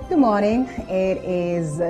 Good morning. It is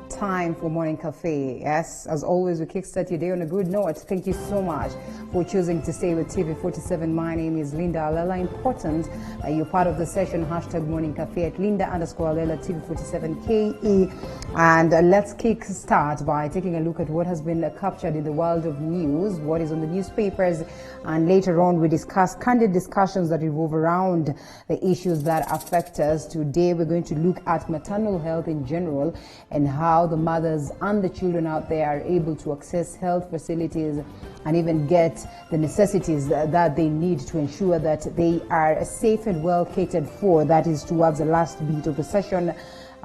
time for Morning Cafe. Yes, as always, we kickstart your day on a good note. Thank you so much for choosing to stay with TV47. My name is Linda Alela. Important, you're part of the session, hashtag Morning Cafe at Linda_Alela TV47KE. And let's kickstart by taking a look at what has been captured in the world of news, what is on the newspapers, and later on we discuss candid discussions that revolve around the issues that affect us. Today we're going to look at maternal health in general and how the mothers and the children out there are able to access health facilities and even get the necessities that they need to ensure that they are safe and well catered for. That is towards the last beat of the session,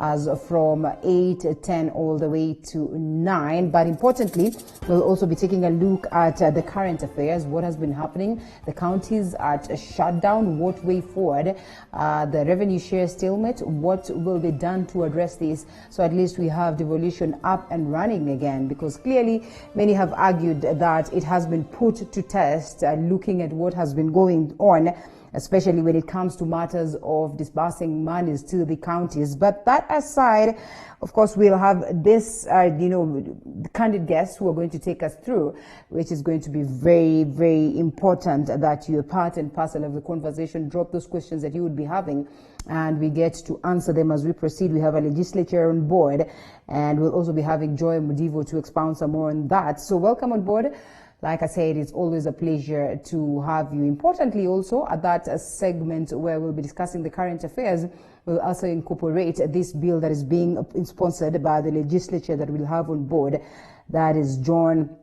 as from 8, 10 all the way to 9. But importantly, we'll also be taking a look at the current affairs, what has been happening. The counties are shut down, what way forward, the revenue share stalemate, what will be done to address this, so at least we have devolution up and running again, because clearly many have argued that it has been put to test, looking at what has been going on, especially when it comes to matters of disbursing monies to the counties. But that aside, of course, we'll have this, candid guests who are going to take us through, which is going to be very, very important that you're part and parcel of the conversation. Drop those questions that you would be having, and we get to answer them as we proceed. We have a legislature on board, and we'll also be having Joy Mudivo to expound some more on that. So welcome on board. Like I said, it's always a pleasure to have you. Importantly, also, at that segment where we'll be discussing the current affairs, we'll also incorporate this bill that is being sponsored by the legislature that we'll have on board. That is John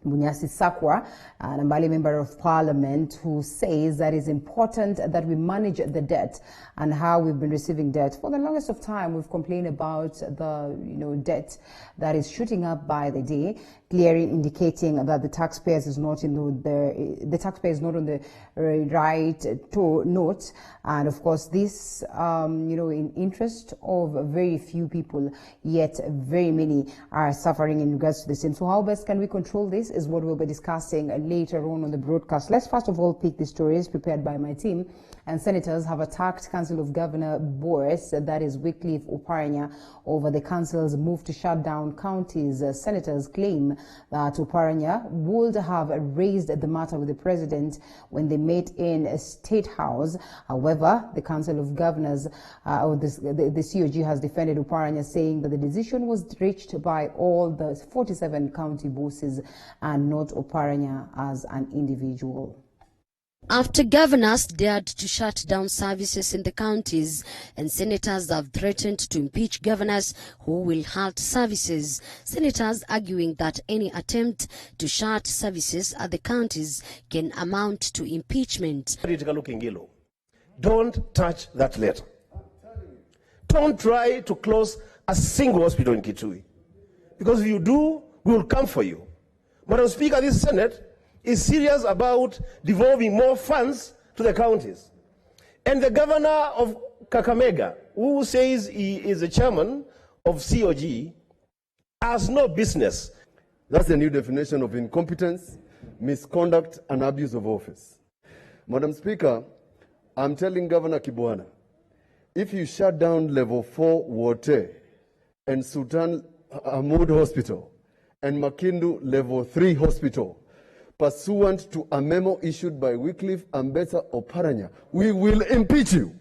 Munyasi Sakwa, an Ambali member of parliament, who says that it's important that we manage the debt and how we've been receiving debt. For the longest of time, we've complained about the debt that is shooting up by the day, clearly indicating that the taxpayer is not on the right note. And of course, this, in interest of very few people, yet very many are suffering in regards to the same. So how best can we control this is what we'll be discussing later on the broadcast. Let's first of all pick the stories prepared by my team. And senators have attacked Council of Governor Boris, that is Wycliffe Oparanya, over the council's move to shut down counties. Senators claim that Oparanya would have raised the matter with the president when they met in a State House. However, the Council of Governors, the COG, has defended Oparanya, saying that the decision was reached by all the 47 county bosses and not Oparanya as an individual. After governors dared to shut down services in the counties, and senators have threatened to impeach governors who will halt services, senators arguing that any attempt to shut services at the counties can amount to impeachment. Don't touch that letter. Don't try to close a single hospital in Kitui, because if you do, we will come for you. Madam Speaker, this Senate is serious about devolving more funds to the counties. And the governor of Kakamega, who says he is the chairman of COG, has no business. That's the new definition of incompetence, misconduct, and abuse of office. Madam Speaker, I'm telling Governor Kibwana, if you shut down Level 4 Wote and Sultan Ahmud Hospital and Makindu Level 3 Hospital, pursuant to a memo issued by Wycliffe Ambetsa Oparanya, we will impeach you.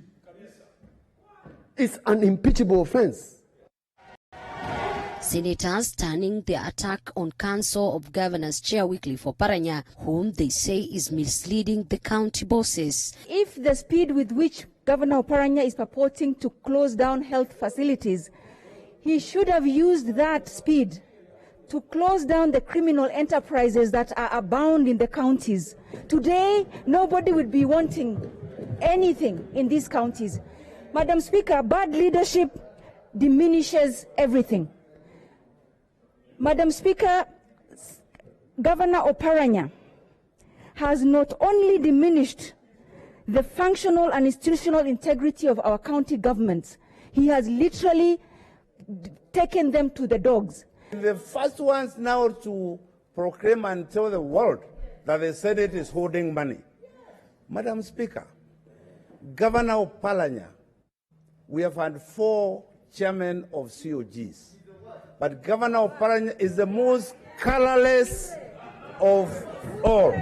It's an impeachable offense. Senators turning the attack on Council of Governors Chair Wycliffe Oparanya, whom they say is misleading the county bosses. If the speed with which Governor Oparanya is purporting to close down health facilities, he should have used that speed to close down the criminal enterprises that are abound in the counties. Today, nobody would be wanting anything in these counties. Madam Speaker, bad leadership diminishes everything. Madam Speaker, Governor Oparanya has not only diminished the functional and institutional integrity of our county governments, he has literally taken them to the dogs. The first ones now to proclaim and tell the world that the Senate is holding money. Madam Speaker, Governor Oparanya, we have had 4 chairman of COGs. But Governor Oparanya is the most colorless of all.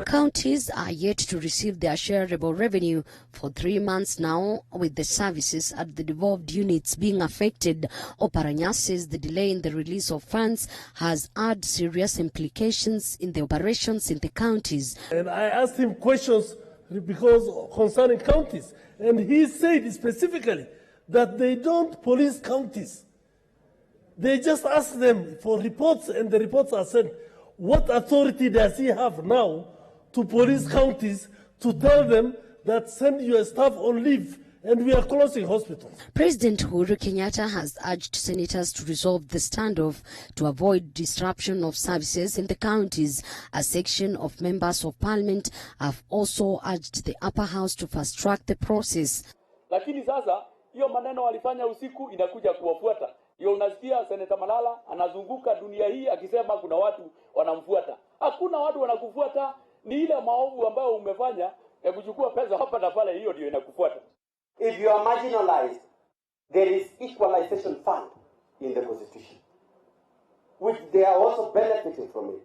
Counties are yet to receive their shareable revenue for 3 months now, with the services at the devolved units being affected. Oparanya says the delay in the release of funds has had serious implications in the operations in the counties. And I asked him questions because concerning counties, and he said specifically that they don't police counties. They just ask them for reports, and the reports are sent. What authority does he have now to police counties to tell them that send your staff on leave and we are closing hospitals? President Uhuru Kenyatta has urged senators to resolve the standoff to avoid disruption of services in the counties. A section of members of parliament have also urged the upper house to fast-track the process. Lakini sasa hiyo maneno walifanya usiku inakuja kuwafuata. Hiyo unasikia Seneta Malala anazunguka dunia hii akisema kuna watu wanamfuata. Hakuna watu wanakufuata, ni ile maovu ambayo umefanya ya kuchukua pesa hapa na pale, hiyo ndio inakufuata. If you are marginalized, there is equalization fund in the constitution, which they are also benefiting from it.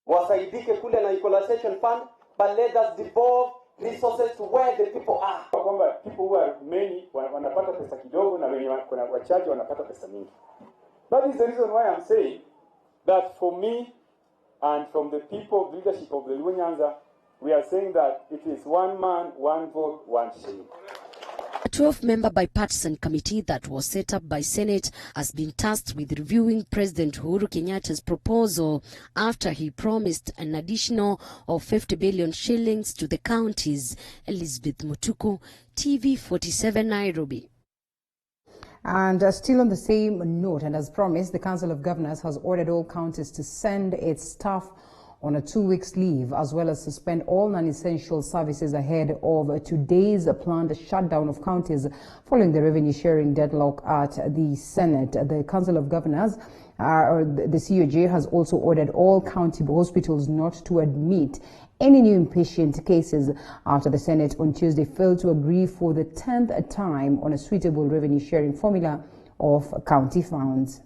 Wasaidike kule na equalization fund, but let us devolve resources to where the people are. Kwamba people who are many wanapata pesa kidogo na wenye kuna wachache wanapata pesa mingi. That is the reason why I'm saying that for me and from the people, leadership of the Luo Nyanza, we are saying that it is one man, one vote, one shilling. A 12-member bipartisan committee that was set up by Senate has been tasked with reviewing President Uhuru Kenyatta's proposal after he promised an additional of 50 billion shillings to the counties. Elizabeth Mutuku, TV47 Nairobi. And still on the same note, and as promised, the Council of Governors has ordered all counties to send its staff on a 2-week leave, as well as suspend all non-essential services ahead of today's planned shutdown of counties following the revenue sharing deadlock at the Senate. The Council of Governors, or the COG, has also ordered all county hospitals not to admit any new inpatient cases after the Senate on Tuesday failed to agree for the 10th time on a suitable revenue sharing formula of county funds.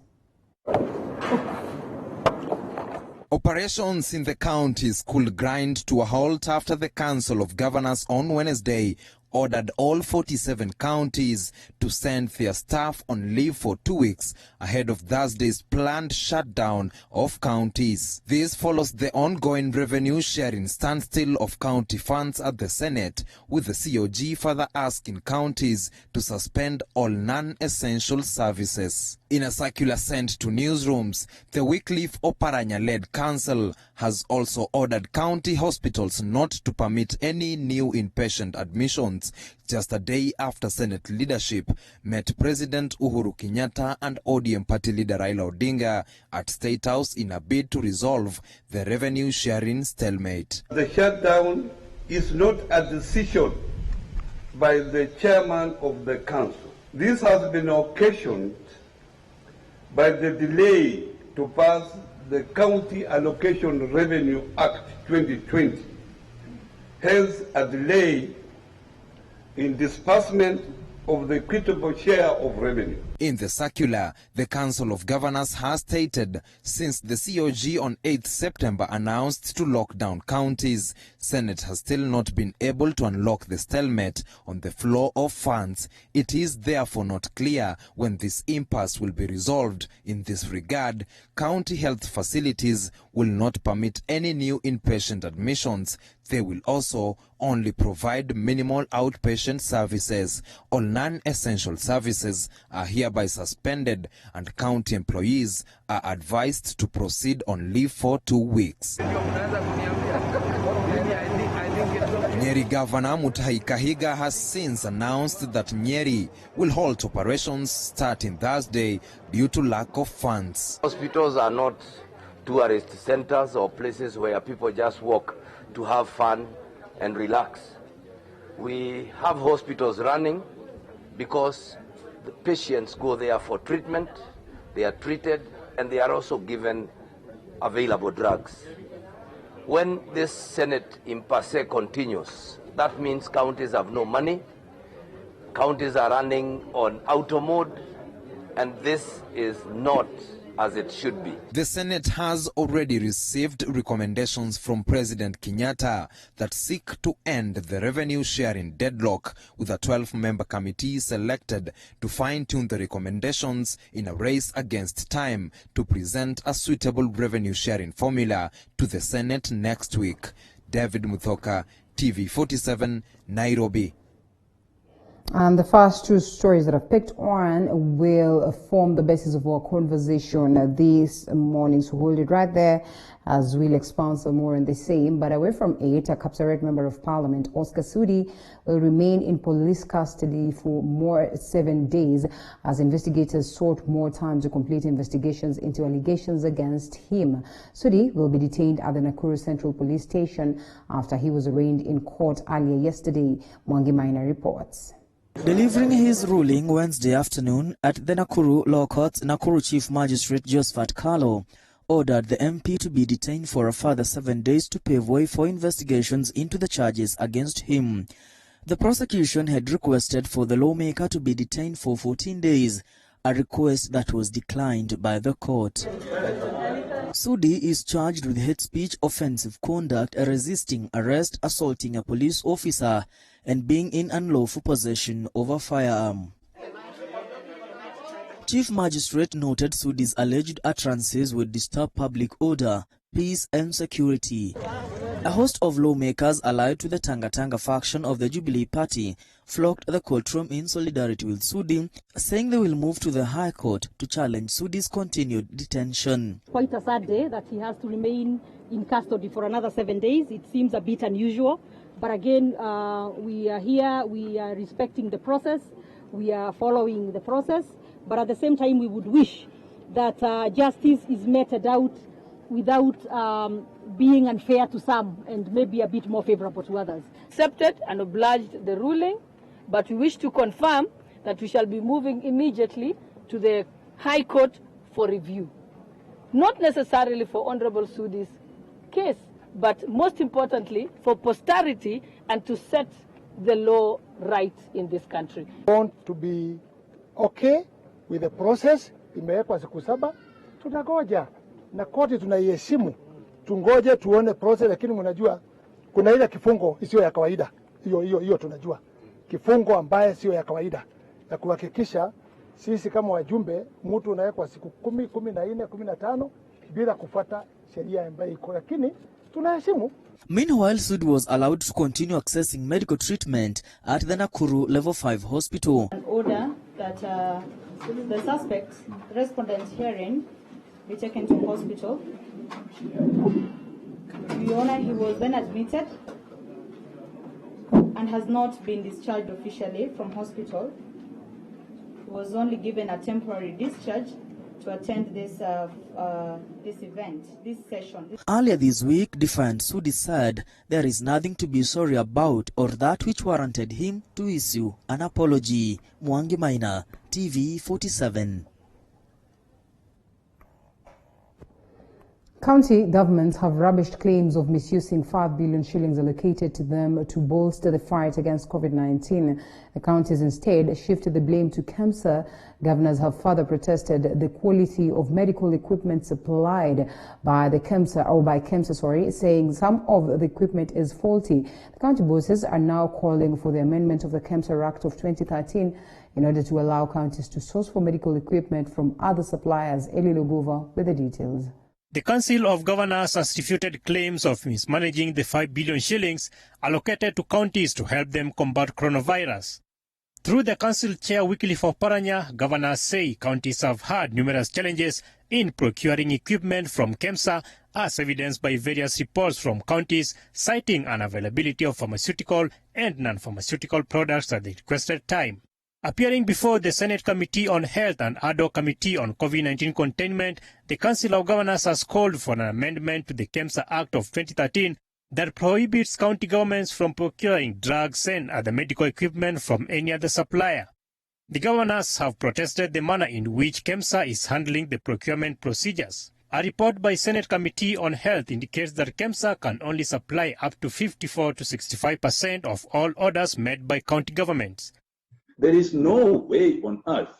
Operations in the counties could grind to a halt after the Council of Governors on Wednesday ordered all 47 counties to send their staff on leave for 2 weeks ahead of Thursday's planned shutdown of counties. This follows the ongoing revenue sharing standstill of county funds at the Senate, with the COG further asking counties to suspend all non-essential services. In a circular sent to newsrooms, the Wycliffe Oparanya-led council has also ordered county hospitals not to permit any new inpatient admissions, just a day after Senate leadership met President Uhuru Kenyatta and ODM party leader Raila Odinga at State House in a bid to resolve the revenue sharing stalemate. The shutdown is not a decision by the chairman of the council. This has been occasioned by the delay to pass the County Allocation Revenue Act 2020, hence a delay in disbursement of the equitable share of revenue. In the circular, the Council of Governors has stated since the COG on 8th September announced to lock down counties, Senate has still not been able to unlock the stalemate on the flow of funds. It is therefore not clear when this impasse will be resolved. In this regard, county health facilities will not permit any new inpatient admissions. They will also only provide minimal outpatient services. All non-essential services are hereby suspended, and county employees are advised to proceed on leave for 2 weeks. Nyeri Governor Mutahi Kahiga has since announced that Nyeri will halt operations starting Thursday due to lack of funds. Hospitals are not tourist centers or places where people just walk to have fun and relax. We have hospitals running because the patients go there for treatment, they are treated, and they are also given available drugs. When this Senate impasse continues, that means counties have no money, counties are running on auto mode, and this is not as it should be. The Senate has already received recommendations from President Kenyatta that seek to end the revenue sharing deadlock, with a 12-member committee selected to fine-tune the recommendations in a race against time to present a suitable revenue sharing formula to the Senate next week. David Muthoka, TV47, Nairobi. And the first two stories that I've picked on will form the basis of our conversation this morning. So hold it right there as we'll expound some more on the same. But away from it, a Kapsaret Member of Parliament, Oscar Sudi, will remain in police custody for more 7 days as investigators sought more time to complete investigations into allegations against him. Sudi will be detained at the Nakuru Central Police Station after he was arraigned in court earlier yesterday. Mwangi Maina reports. Delivering his ruling Wednesday afternoon at the Nakuru Law Court, Nakuru Chief Magistrate Josephat Carlo ordered the MP to be detained for a further 7 days to pave way for investigations into the charges against him. The prosecution had requested for the lawmaker to be detained for 14 days, a request that was declined by the court. Sudi is charged with hate speech, offensive conduct, resisting arrest, assaulting a police officer, and being in unlawful possession of a firearm. Chief Magistrate noted Sudi's alleged utterances would disturb public order, peace and security. A host of lawmakers allied to the Tanga Tanga faction of the Jubilee Party flocked the courtroom in solidarity with Sudi, saying they will move to the High Court to challenge Sudi's continued detention. Quite a sad day that he has to remain in custody for another 7 days. It seems a bit unusual, but again, we are here, we are respecting the process, we are following the process, but at the same time we would wish that justice is meted out without being unfair to some and maybe a bit more favorable to others. Accepted and obliged the ruling, but we wish to confirm that we shall be moving immediately to the High Court for review. Not necessarily for Honorable Sudi's case, but most importantly for posterity and to set the law right in this country. We want to be okay with the process. Imewekwa siku 7, tunagoja na koti tunaiheshimu, tungoje tuone process, lakini mnajua kuna ile kifungo isiyo ya kawaida. Hiyo tunajua kifungo ambaye sio ya kawaida ya kuhakikisha sisi kama wajumbe mtu unawekwa siku 10, 14, 15 bila kufuata sheria ambayo iko, lakini tunaheshimu. Meanwhile, Sudi was allowed to continue accessing medical treatment at the Nakuru Level 5 hospital. An order that the suspect, respondent's hearing, be taken to hospital. Your Honor, he was then admitted and has not been discharged officially from hospital. He was only given a temporary discharge to attend this session. Earlier this week, Defiant Sudi said there is nothing to be sorry about or that which warranted him to issue an apology. Mwangi Maina, TV47. County governments have rubbished claims of misusing 5 billion shillings allocated to them to bolster the fight against COVID-19. The counties instead shifted the blame to KEMSA. Governors have further protested the quality of medical equipment supplied by KEMSA, saying some of the equipment is faulty. The county bosses are now calling for the amendment of the KEMSA Act of 2013 in order to allow counties to source for medical equipment from other suppliers. Eli Lugova with the details. The Council of Governors has refuted claims of mismanaging the 5 billion shillings allocated to counties to help them combat coronavirus. Through the Council Chair Wycliffe Oparanya, governors say counties have had numerous challenges in procuring equipment from KEMSA, as evidenced by various reports from counties citing unavailability of pharmaceutical and non-pharmaceutical products at the requested time. Appearing before the Senate Committee on Health and Ad hoc Committee on COVID-19 Containment, the Council of Governors has called for an amendment to the KEMSA Act of 2013 that prohibits county governments from procuring drugs and other medical equipment from any other supplier. The governors have protested the manner in which KEMSA is handling the procurement procedures. A report by Senate Committee on Health indicates that KEMSA can only supply up to 54 to 65% of all orders made by county governments. There is no way on earth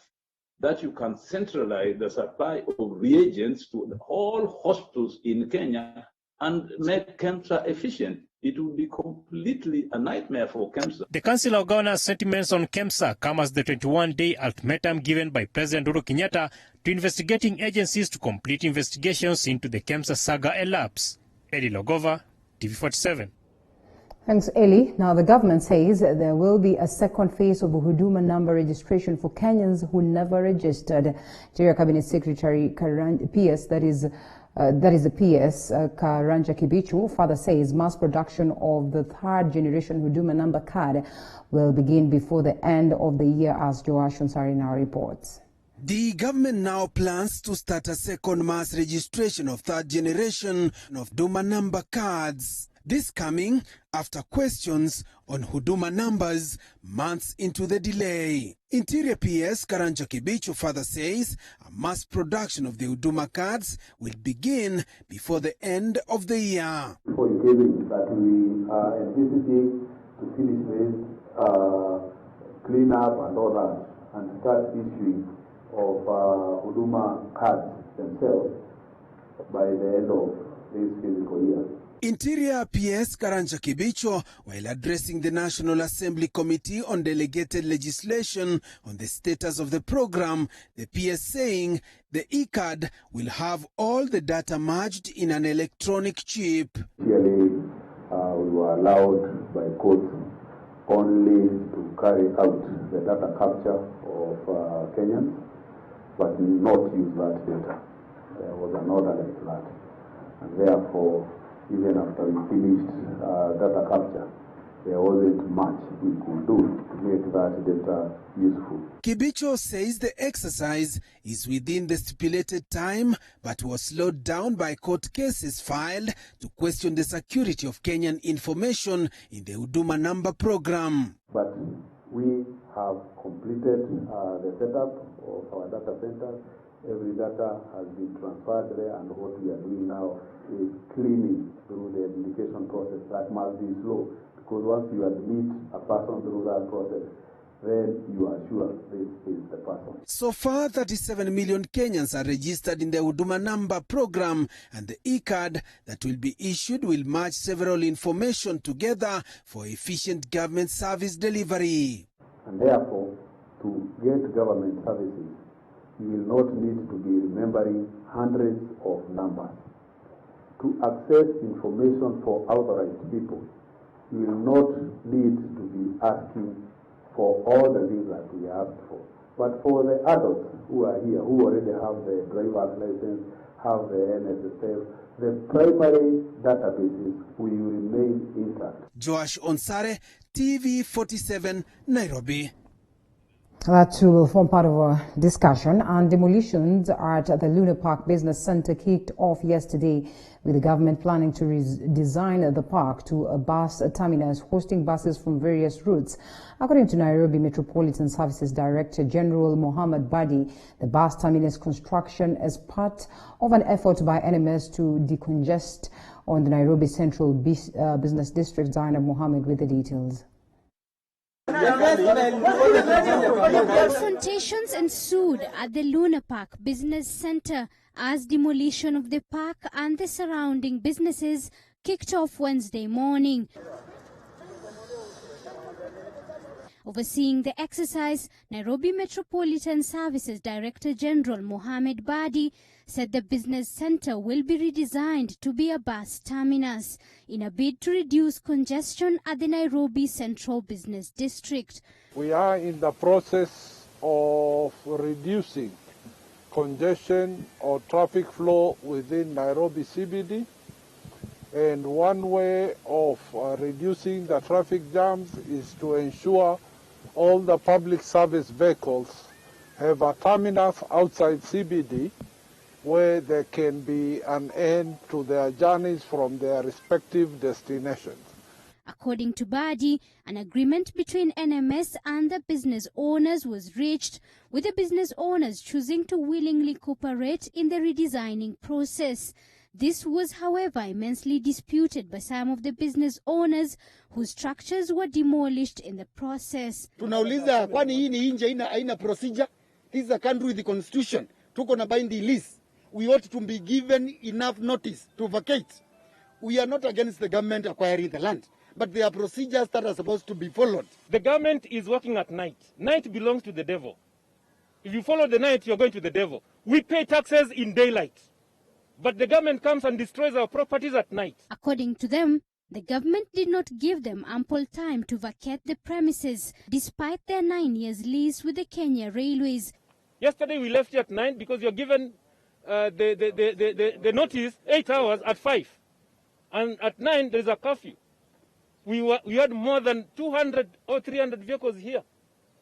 that you can centralize the supply of reagents to all hospitals in Kenya and make KEMSA efficient. It would be completely a nightmare for KEMSA. The Council of Governors' sentiments on KEMSA come as the 21-day ultimatum given by President Uhuru Kenyatta to investigating agencies to complete investigations into the KEMSA saga elapse. Eddie Logova, TV47. Thanks, Eli. Now, the government says there will be a second phase of the Huduma number registration for Kenyans who never registered. Interior Cabinet Secretary PS, that is the PS, Karanja Kibichu, further says mass production of the third generation Huduma number card will begin before the end of the year, as Joash Onsari now reports. The government now plans to start a second mass registration of third generation of Huduma number cards. This coming after questions on Huduma numbers months into the delay. Interior PS Karanja Kibichu further says a mass production of the Huduma cards will begin before the end of the year. For giving that we are envisaging to finish this clean up and all that and start issuing of Huduma cards themselves by the end of this fiscal year. Interior PS Karanja Kibicho, while addressing the National Assembly Committee on Delegated Legislation on the status of the program, the PS saying the e-card will have all the data merged in an electronic chip. Clearly, we were allowed by court only to carry out the data capture of Kenyans, but not use that data. There was an order like that, and therefore, even after we finished data capture, there wasn't much we could do to make that data useful. Kibicho says the exercise is within the stipulated time, but was slowed down by court cases filed to question the security of Kenyan information in the Huduma number program. But we have completed the setup of our data centers. Every data has been transferred there, and what we are doing now is cleaning through the adjudication process. That must be slow, because once you admit a person through that process, then you are sure this is the person. So far, 37 million Kenyans are registered in the Huduma number program, and the e-card that will be issued will merge several information together for efficient government service delivery. And therefore, to get government services, you will not need to be remembering hundreds of numbers. To access information for authorized people, you will not need to be asking for all the things that we asked for. But for the adults who are here, who already have the driver's license, have the NSSF, the primary databases will remain intact. Joash Onsare, TV47, Nairobi. That too will form part of a discussion. And demolitions at the Luna Park Business Center kicked off yesterday, with the government planning to redesign the park to a bus terminus hosting buses from various routes. According to Nairobi Metropolitan Services Director General Mohammed Badi, the bus terminus construction is part of an effort by NMS to decongest on the Nairobi Central Business District. Zainab Mohammed with the details. Confrontations ensued at the Luna Park Business Center as demolition of the park and the surrounding businesses kicked off Wednesday morning. Overseeing the exercise, Nairobi Metropolitan Services Director General Mohammed Badi said the business center will be redesigned to be a bus terminus in a bid to reduce congestion at the Nairobi Central Business District. We are in the process of reducing congestion or traffic flow within Nairobi CBD, and one way of reducing the traffic jams is to ensure all the public service vehicles have a terminus outside CBD where there can be an end to their journeys from their respective destinations. According to Badi, an agreement between NMS and the business owners was reached, with the business owners choosing to willingly cooperate in the redesigning process. This was, however, immensely disputed by some of the business owners whose structures were demolished in the process. Tunauliza, kwani hii ni nje haina procedure? This is a country with the constitution. Tuko na binding lease. We ought to be given enough notice to vacate. We are not against the government acquiring the land, but there are procedures that are supposed to be followed. The government is working at night. Night belongs to the devil. If you follow the night, you're going to the devil. We pay taxes in daylight, but the government comes and destroys our properties at night. According to them, the government did not give them ample time to vacate the premises, despite their 9 years lease with the Kenya Railways. Yesterday we left here at 9 because you're given the notice 8 hours at 5. And at 9 there is a curfew. We had more than 200 or 300 vehicles here.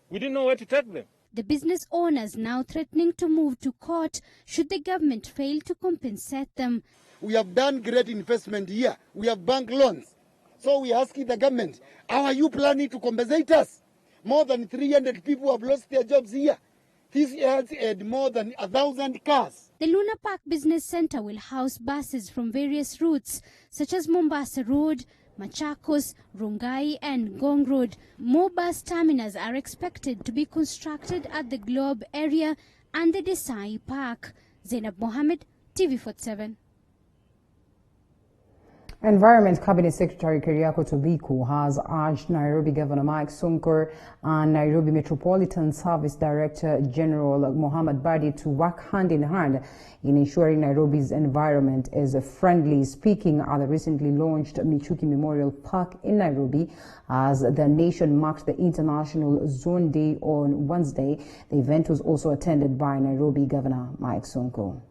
We didn't know where to take them. The business owners now threatening to move to court should the government fail to compensate them. We have done great investment here. We have bank loans. So we are asking the government, how are you planning to compensate us? More than 300 people have lost their jobs here. This has had more than 1,000 cars. The Luna Park Business Center will house buses from various routes, such as Mombasa Road, Machakos, Rongai and Ngong Road. More bus terminals are expected to be constructed at the Globe area and the Desai Park. Zainab Mohammed, TV47. Environment Cabinet Secretary Keriako Tobiko has urged Nairobi Governor Mike Sonko and Nairobi Metropolitan Service Director General Mohammed Badi to work hand in hand in ensuring Nairobi's environment is friendly. Speaking at the recently launched Michuki Memorial Park in Nairobi as the nation marked the International Zone Day on Wednesday, the event was also attended by Nairobi Governor Mike Sonko.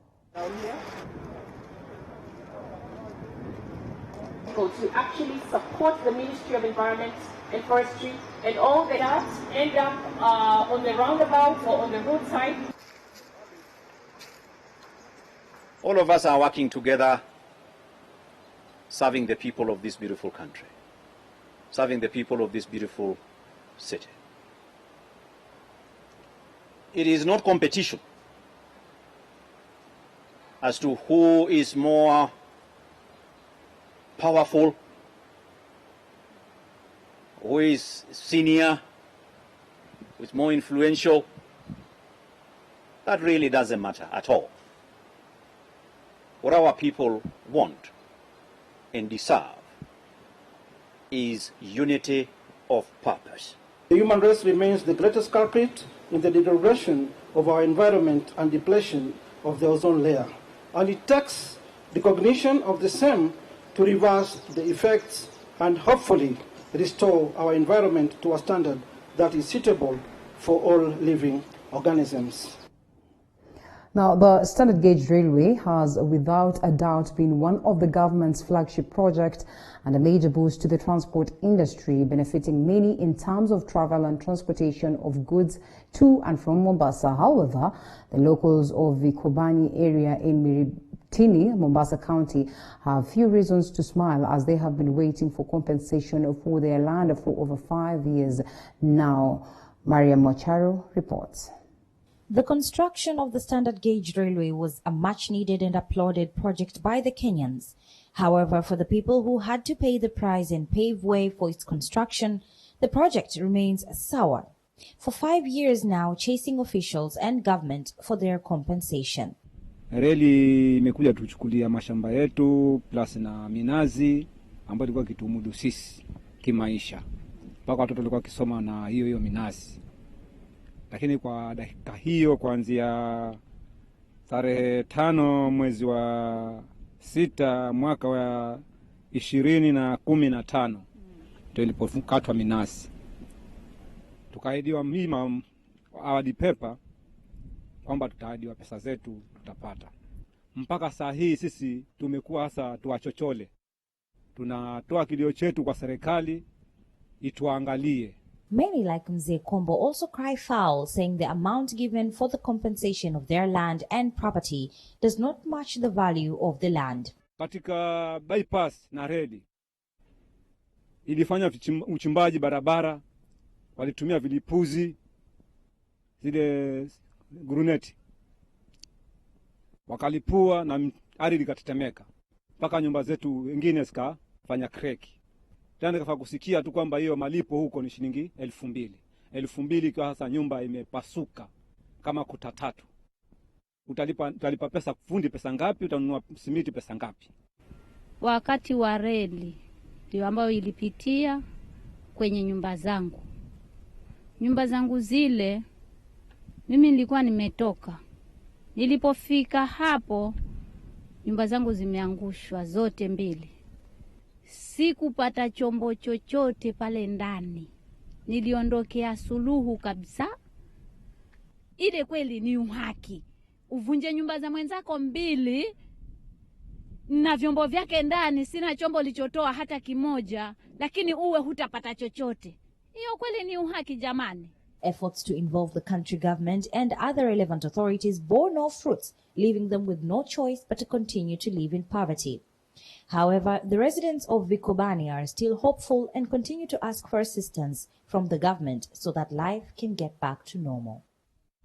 To actually support the Ministry of Environment and Forestry and all that end up on the roundabout or on the roadside. All of us are working together, serving the people of this beautiful country, serving the people of this beautiful city. It is not competition as to who is more powerful, who is senior, who is more influential. That really doesn't matter at all. What our people want and deserve is unity of purpose. The human race remains the greatest culprit in the degradation of our environment and depletion of the ozone layer, and it takes recognition of the same to reverse the effects and hopefully restore our environment to a standard that is suitable for all living organisms. Now, the Standard Gauge Railway has without a doubt been one of the government's flagship projects and a major boost to the transport industry, benefiting many in terms of travel and transportation of goods to and from Mombasa. However, the locals of the Kobani area in Miritini, Mombasa County, have few reasons to smile as they have been waiting for compensation for their land for over 5 years now. Maria Mocharo reports. The construction of the Standard Gauge Railway was a much-needed and applauded project by the Kenyans. However, for the people who had to pay the price and pave way for its construction, the project remains sour. For 5 years now, chasing officials and government for their compensation. Reli imekuja tuchukulia mashamba yetu plus na minazi ambayo ilikuwa kitumudu sisi kimaisha. Mpaka watoto walikuwa kisoma na hiyo minazi. Lakini kwa dakika hiyo kuanzia tarehe 5 mwezi wa 6 mwaka wa 2015 ndio ilipokatwa minazi. Tukaahidiwa mlima awadi pepa kwamba tutaahidiwa pesa zetu tutapata. Mpaka saa hii sisi tumekuwa hasa tuwachochole. Tunatoa kilio chetu kwa serikali ituangalie. Many like Mzee Kombo also cry foul, saying the amount given for the compensation of their land and property does not match the value of the land. Katika bypass na reli ilifanya uchimbaji barabara, walitumia vilipuzi zile guruneti, wakalipua na ardhi ikatetemeka mpaka nyumba zetu wengine zikafanya kreki. Tena nikafaa kusikia tu kwamba hiyo malipo huko ni shilingi 2,000. 2,000 ikiwa hasa nyumba imepasuka kama kuta 3. Utalipa pesa fundi pesa ngapi? Utanunua simiti pesa ngapi? Wakati wa reli ndio ambao ilipitia kwenye nyumba zangu. Nyumba zangu zile mimi nilikuwa nimetoka. Nilipofika hapo nyumba zangu zimeangushwa zote mbili. Sikupata chombo chochote pale ndani. Niliondokea suluhu kabisa. Ile kweli ni uhaki. Uvunje nyumba za mwenzako mbili na vyombo vyake ndani, sina chombo lichotoa hata kimoja, lakini uwe hutapata chochote. Hiyo kweli ni uhaki jamani. Efforts to involve the country government and other relevant authorities bore no fruits, leaving them with no choice but to continue to live in poverty. However, the residents of Vikobani are still hopeful and continue to ask for assistance from the government so that life can get back to normal.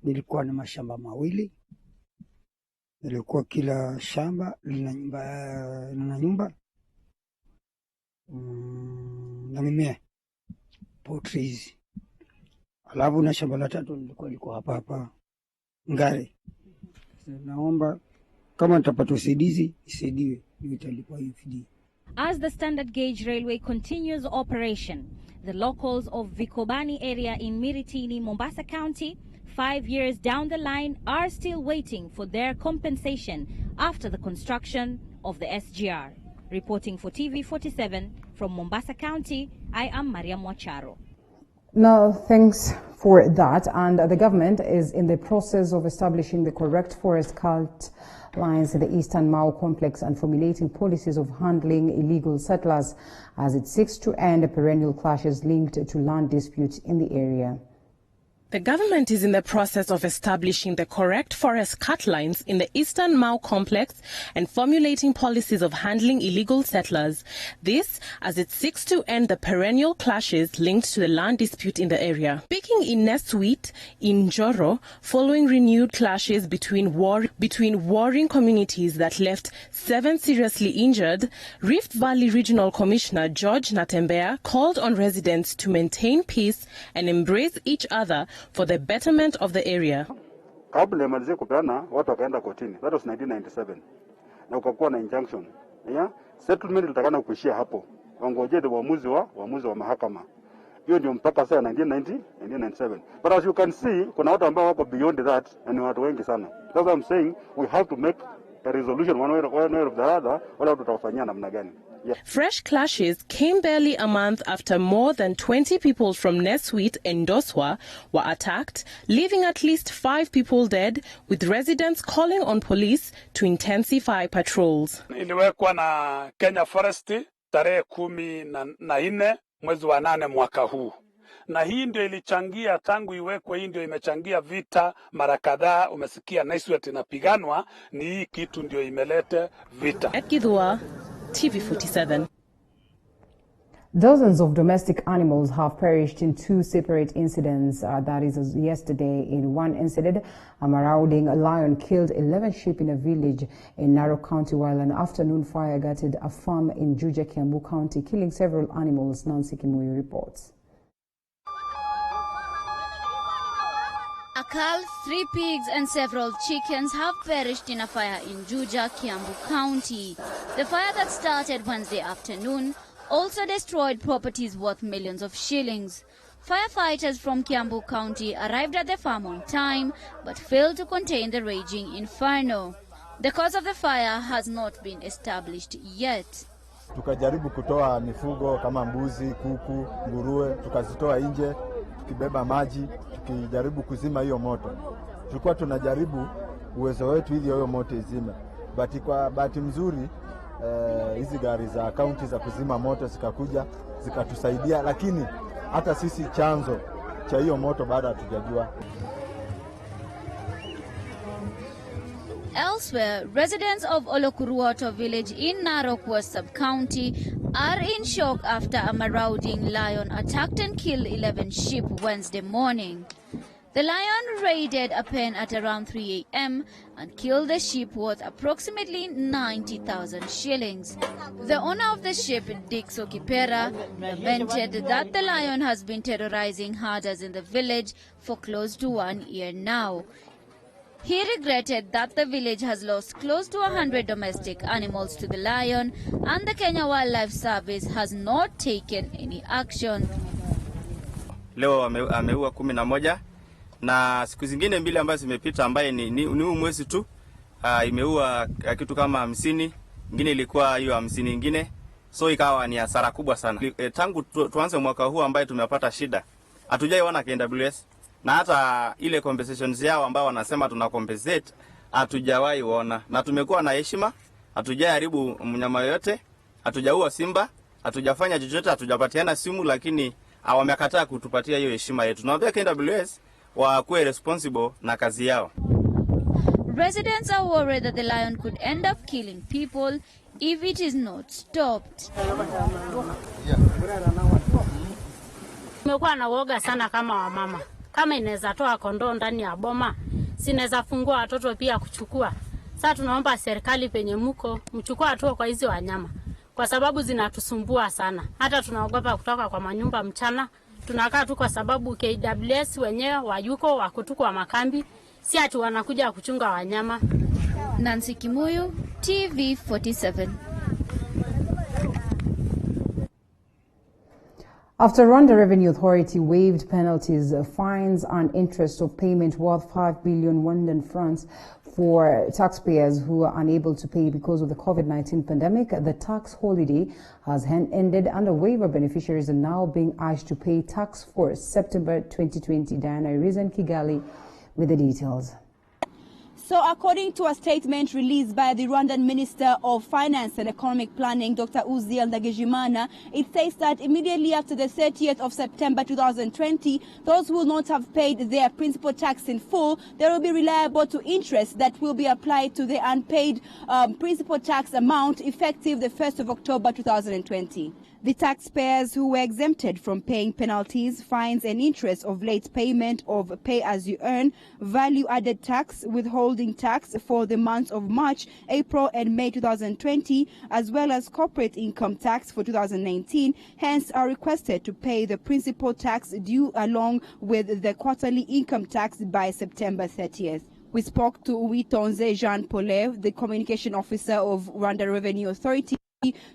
Nilikuwa na mashamba mawili. Nilikuwa kila shamba lina nyumba na mimea, poultries. Alafu na shamba la tatu nilikuwa liko hapa Ngare. Naomba kama nitapata usaidizi nisaidiwe, nitalipwa hiyo fidia. As the standard gauge railway continues operation, the locals of Vikobani area in Miritini, Mombasa County, 5 years down the line, are still waiting for their compensation after the construction of the SGR. Reporting for TV47 from Mombasa County, I am Mariam Wacharo. No, thanks for that. And the government is in the process of establishing the correct forest cult lines in the Eastern Mao complex and formulating policies of handling illegal settlers as it seeks to end the perennial clashes linked to land disputes in the area. The government is in the process of establishing the correct forest cut lines in the Eastern Mao complex and formulating policies of handling illegal settlers. This as it seeks to end the perennial clashes linked to the land dispute in the area. Speaking in Nesweet, in Joro, following renewed clashes between warring communities that left 7 seriously injured, Rift Valley Regional Commissioner George Natembea called on residents to maintain peace and embrace each other for the betterment of the area. Kabla malize kupeana watu wakaenda kotini. That was 1997. Na ukakuwa na injunction. Yeah? Settlement ilitakana kuishia hapo. Wangoje uamuzi wa mahakama. Hiyo ndio mpaka sasa 1997. But as you can see, kuna watu ambao wako beyond that na ni watu wengi sana. That's what I'm saying, we have to make a resolution one way or the other, wala tutafanyia namna gani. Yeah. Fresh clashes came barely a month after more than 20 people from Nesweet and Doswa were attacked, leaving at least 5 people dead, with residents calling on police to intensify patrols. Iliwekwa na Kenya Forest tarehe 14 mwezi wa 8 mwaka huu. Na hii ndio ilichangia, tangu iwekwe hii ndio imechangia vita mara kadhaa. Umesikia Nesweet inapiganwa, ni hii kitu ndio imelete vita. Ekidhua, TV47. Dozens of domestic animals have perished in 2 separate incidents. That is yesterday. In one incident, a marauding lion killed 11 sheep in a village in Narok County, while an afternoon fire gutted a farm in Juja, Kiambu County, killing several animals. Nancy Kimuyu reports. A calf, 3 pigs and several chickens have perished in a fire in Juja, Kiambu County. The fire that started Wednesday afternoon also destroyed properties worth millions of shillings. Firefighters from Kiambu County arrived at the farm on time but failed to contain the raging inferno. The cause of the fire has not been established yet. Tukajaribu kutoa mifugo kama mbuzi, kuku, nguruwe, tukazitoa nje, tukibeba maji, tukijaribu kuzima hiyo moto. Tulikuwa tunajaribu uwezo wetu ili hiyo moto izime. Kwa bahati mzuri hizi gari za kaunti za kuzima moto zikakuja, zikatusaidia, lakini hata sisi chanzo cha hiyo moto bado hatujajua. Elsewhere, residents of Olokuruoto village in Narok West Sub-County are in shock after a marauding lion attacked and killed 11 sheep Wednesday morning. The lion raided a pen at around 3 a.m. and killed the sheep worth approximately 90,000 shillings. The owner of the sheep, Dixo Kipera, lamented that the lion has been terrorizing herders in the village for close to 1 year now. He regretted that the village has lost close to 100 domestic animals to the lion, and the Kenya Wildlife Service has not taken any action. Leo ameua 11 na siku zingine mbili ambazo zimepita ambaye ni mwezi tu imeua kitu kama 50, nyingine ilikuwa hiyo 50 nyingine, so ikawa ni hasara kubwa sana. Tangu tuanze mwaka huu ambaye tumepata shida, hatujaiona KWS na hata ile compensations yao ambao wanasema tuna compensate hatujawahi uona, na tumekuwa na heshima, hatujaharibu mnyama yote, hatujaua simba, hatujafanya chochote, hatujapatiana simu, lakini wamekataa kutupatia hiyo heshima yetu. Tunawaambia KWS wakuwe responsible na kazi yao. Residents are worried that the lion could end up killing people if it is not stopped. Tumekuwa na woga sana kama wamama. Kama inaweza toa kondoo ndani ya boma, sinaweza fungua watoto pia kuchukua. Sasa tunaomba serikali penye mko mchukua hatua kwa hizo wanyama, kwa sababu zinatusumbua sana. Hata tunaogopa kutoka kwa manyumba mchana. Tunakaa tu kwa sababu KWS wenyewe wayuko wako tu kwa makambi, si ati wanakuja kuchunga wanyama. Nancy Kimuyu, TV47. After Rwanda Revenue Authority waived penalties, fines and interest of payment worth 5 billion Rwandan francs for taxpayers who are unable to pay because of the COVID-19 pandemic, the tax holiday has ended and the waiver beneficiaries are now being asked to pay tax for September 2020. Diana Iriza in Kigali with the details. So according to a statement released by the Rwandan Minister of Finance and Economic Planning, Dr. Uzziel Ndagijimana, it says that immediately after the 30th of September 2020, those who will not have paid their principal tax in full, they will be liable to interest that will be applied to the unpaid principal tax amount effective the 1st of October 2020. The taxpayers who were exempted from paying penalties, fines and interest of late payment of pay-as-you-earn, value-added tax, withholding tax for the months of March, April and May 2020, as well as corporate income tax for 2019, hence are requested to pay the principal tax due along with the quarterly income tax by September 30th. We spoke to Witonze Jean Polev, the communication officer of Rwanda Revenue Authority,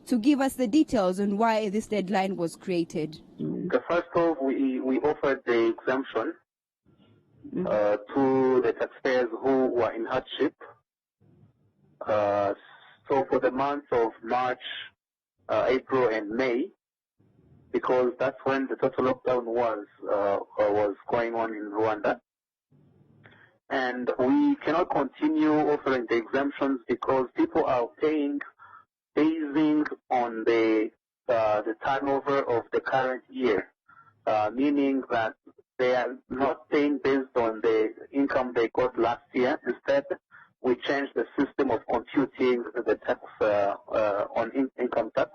to give us the details on why this deadline was created. The first of, we offered the exemption to the taxpayers who were in hardship. So for the months of March, April and May, because that's when the total lockdown was going on in Rwanda. And we cannot continue offering the exemptions because people are paying basing on the turnover of the current year, meaning that they are not paying based on the income they got last year. Instead, we changed the system of computing the tax on income tax.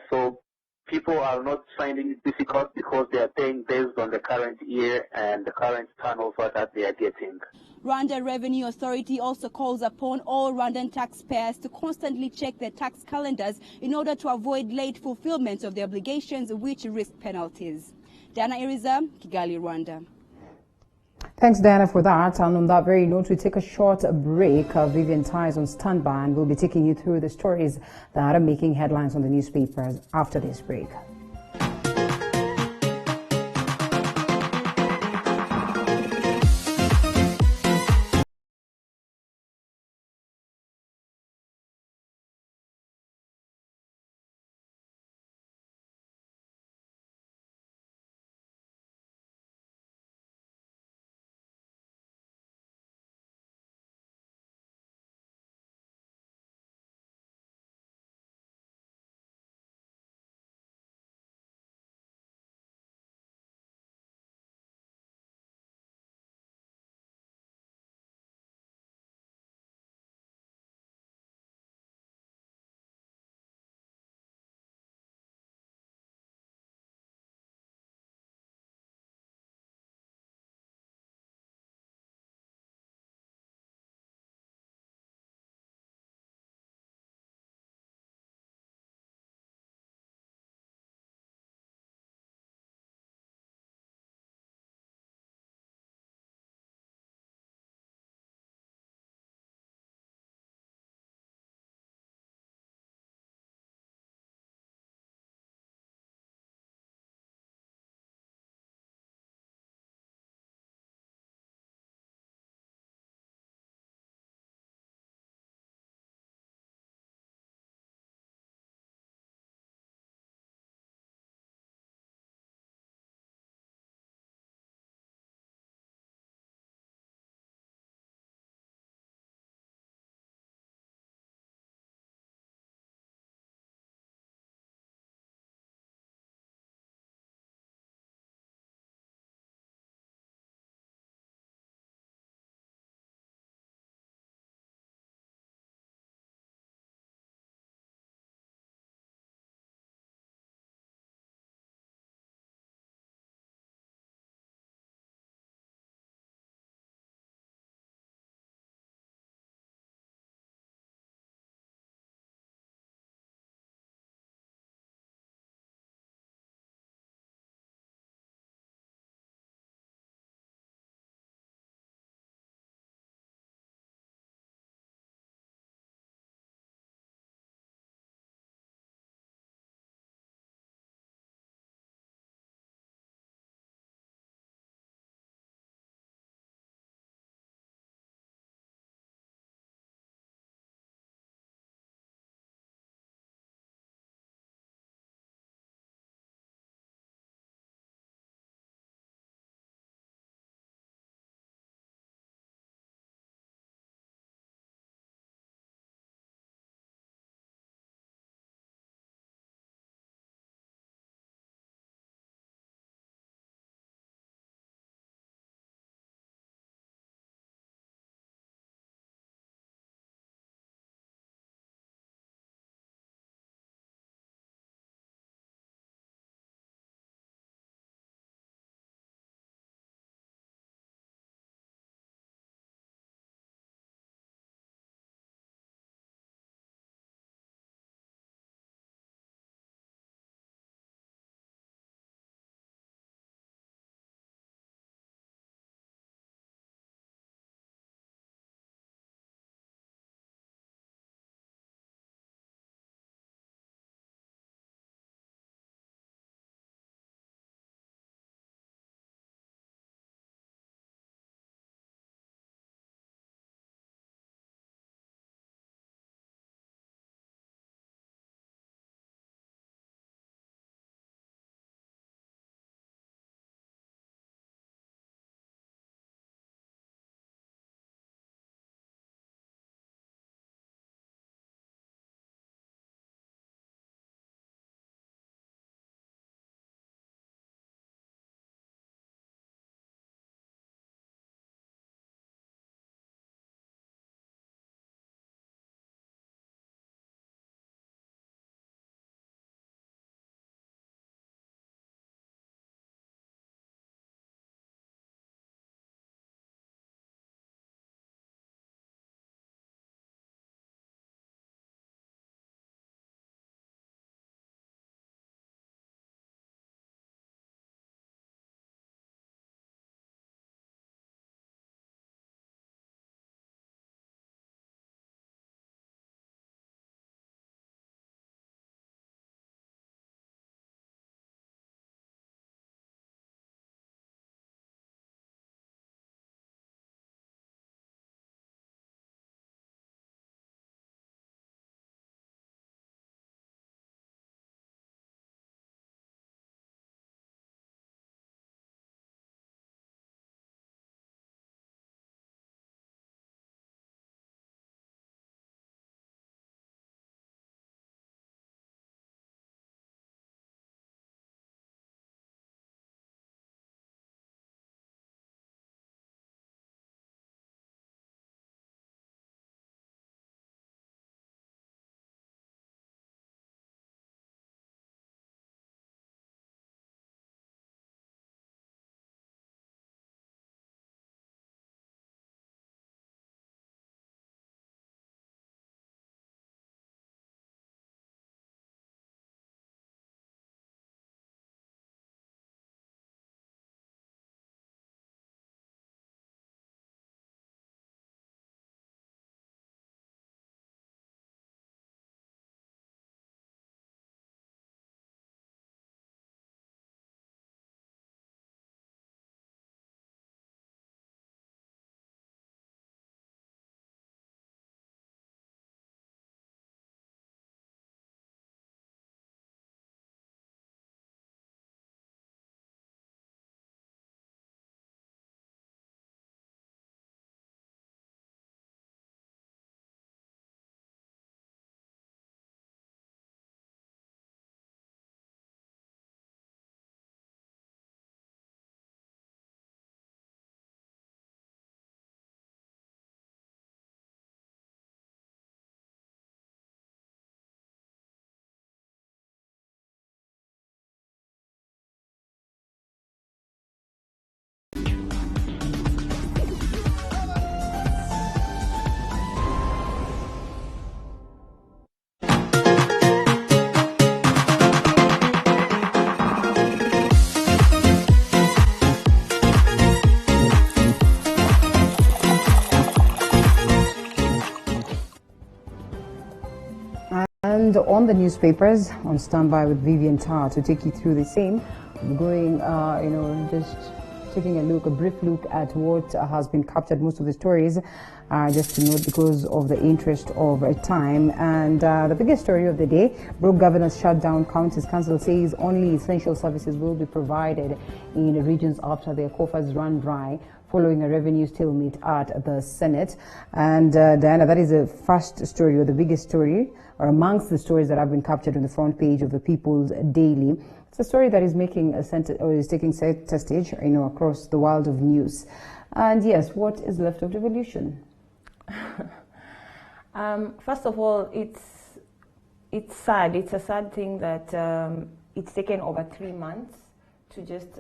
So people are not finding it difficult because they are paying based on the current year and the current turnover that they are getting. Rwanda Revenue Authority also calls upon all Rwandan taxpayers to constantly check their tax calendars in order to avoid late fulfillment of their obligations, which risk penalties. Diana Iriza, Kigali, Rwanda. Thanks, Diana, for that. And on that very note, we take a short break. Vivian Ty is on standby and we'll be taking you through the stories that are making headlines on the newspapers after this break. on the newspapers, on standby with Vivian Tarr to take you through the same. Going, just taking a brief look at what has been captured, most of the stories, just to note because of the interest of time. And the biggest story of the day, broke governors shut down counties. Council says only essential services will be provided in the regions after their coffers run dry, following a revenue stalemate at the Senate. And Diana, that is the first story, or the biggest story, or amongst the stories that have been captured on the front page of the People's Daily. It's a story that is making is taking center stage, across the world of news. And yes, what is left of devolution? First of all, it's sad. It's a sad thing that it's taken over 3 months to just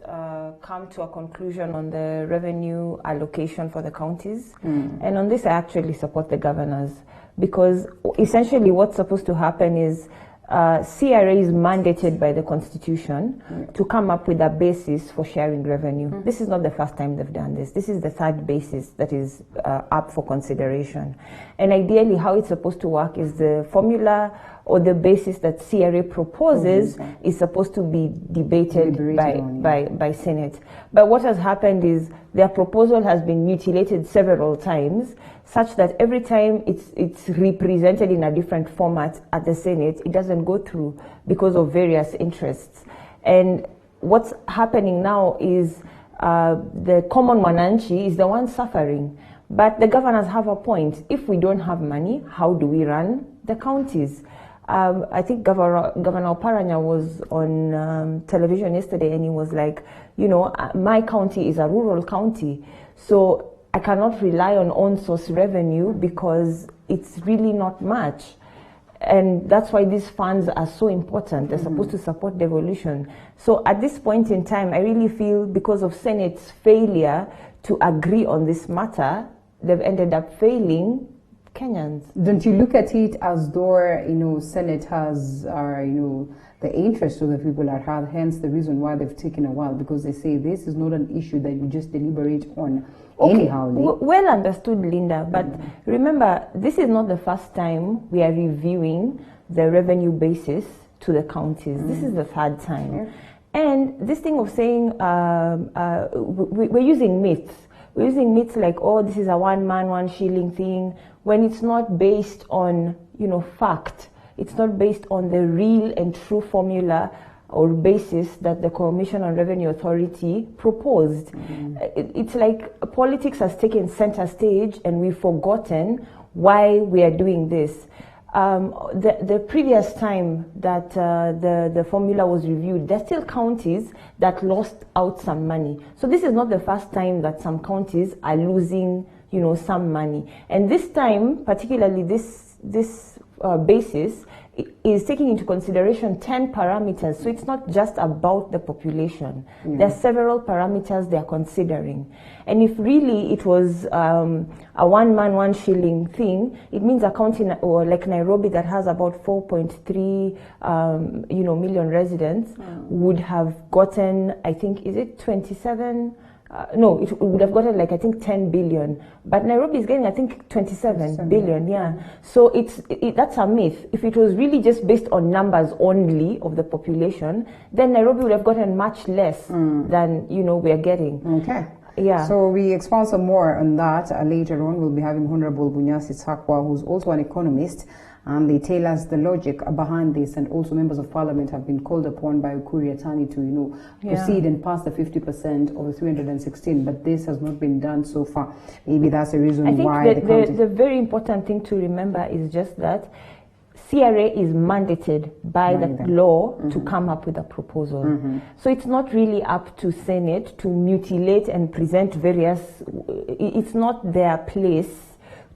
come to a conclusion on the revenue allocation for the counties. And on this, I actually support the governors, because essentially what's supposed to happen is CRA is mandated by the Constitution to come up with a basis for sharing revenue. This is not the first time they've done this. This is the third basis that is up for consideration. And ideally, how it's supposed to work is the formula or the basis that CRA proposes is supposed to be debated by Senate. But what has happened is their proposal has been mutilated several times, such that every time it's represented in a different format at the Senate, it doesn't go through because of various interests. And what's happening now is the common Mwananchi is the one suffering. But the governors have a point. If we don't have money, how do we run the counties? I think Governor Oparanya was on television yesterday, and he was like, my county is a rural county, so I cannot rely on own source revenue because it's really not much. And that's why these funds are so important. They're supposed to support devolution. So at this point in time, I really feel because of Senate's failure to agree on this matter, they've ended up failing Kenyans. Don't you look at it as though, Senate has, the interest of the people at heart, hence the reason why they've taken a while, because they say this is not an issue that you just deliberate on anyhow. Well understood, Linda, but remember, this is not the first time we are reviewing the revenue basis to the counties. This is the third time. And this thing of saying we're using myths. We're using myths like, this is a one man, one shilling thing, when it's not based on, fact. It's not based on the real and true formula or basis that the Commission on Revenue Authority proposed. It's like politics has taken center stage and we've forgotten why we are doing this. The previous time that the formula was reviewed, there are still counties that lost out some money. So this is not the first time that some counties are losing, some money. And this time, particularly this basis, is taking into consideration 10 parameters. So it's not just about the population. There are several parameters they are considering. And if really it was a one man, one shilling thing, it means a county like Nairobi that has about 4.3 million residents would have gotten, I think, is it 27? No, it would have gotten like, I think, 10 billion. But Nairobi is getting, I think, 27 billion, So that's a myth. If it was really just based on numbers only of the population, then Nairobi would have gotten much less than, we are getting. Okay. Yeah. So we expand some more on that later on. We'll be having Honorable Bunyasi Sakwa, who's also an economist, and they tell us the logic behind this, and also members of parliament have been called upon by Ukuri Atani to, proceed and pass the 50% of the 316, but this has not been done so far. Maybe that's the reason why the very important thing to remember is just that CRA is mandated by the law to come up with a proposal. So it's not really up to Senate to mutilate and present various, it's not their place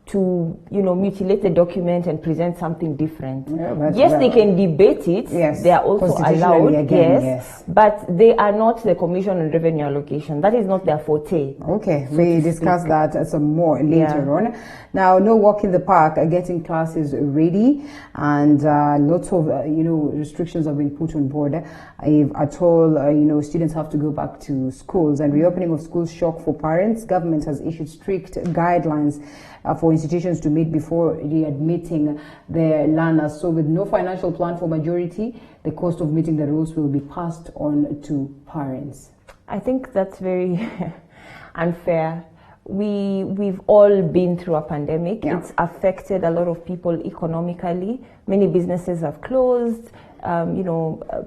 to, mutilate the document and present something different. Yes, they can debate it. Yes, they are also allowed. Yes, but they are not the Commission on Revenue Allocation. That is not their forte. Okay, we discuss that some more later on. Now, no walk in the park, getting classes ready, and lots of restrictions have been put on board. If at all, students have to go back to schools, and reopening of schools shock for parents. Government has issued strict guidelines for institutions to meet before readmitting their learners. So with no financial plan for majority, the cost of meeting the rules will be passed on to parents. I think that's very unfair. We've all been through a pandemic. Yeah. It's affected a lot of people economically. Many businesses have closed.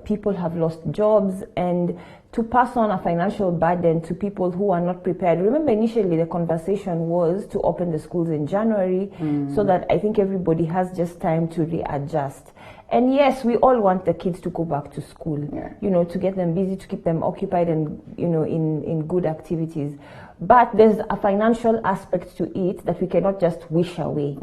People have lost jobs, and to pass on a financial burden to people who are not prepared. Remember, initially the conversation was to open the schools in January, so that I think everybody has just time to readjust. And yes, we all want the kids to go back to school, to get them busy, to keep them occupied and, in good activities. But there's a financial aspect to it that we cannot just wish away.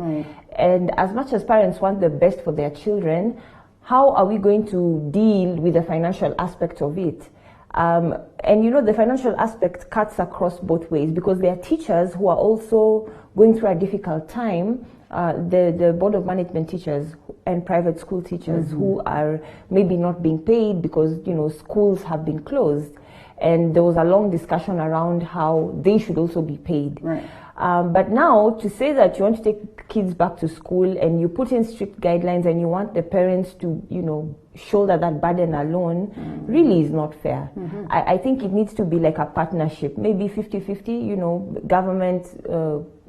And as much as parents want the best for their children, how are we going to deal with the financial aspect of it? And the financial aspect cuts across both ways, because there are teachers who are also going through a difficult time. The board of management teachers and private school teachers who are maybe not being paid because schools have been closed, and there was a long discussion around how they should also be paid. But now to say that you want to take kids back to school and you put in strict guidelines and you want the parents to shoulder that burden alone really is not fair. I think it needs to be like a partnership, maybe 50-50, government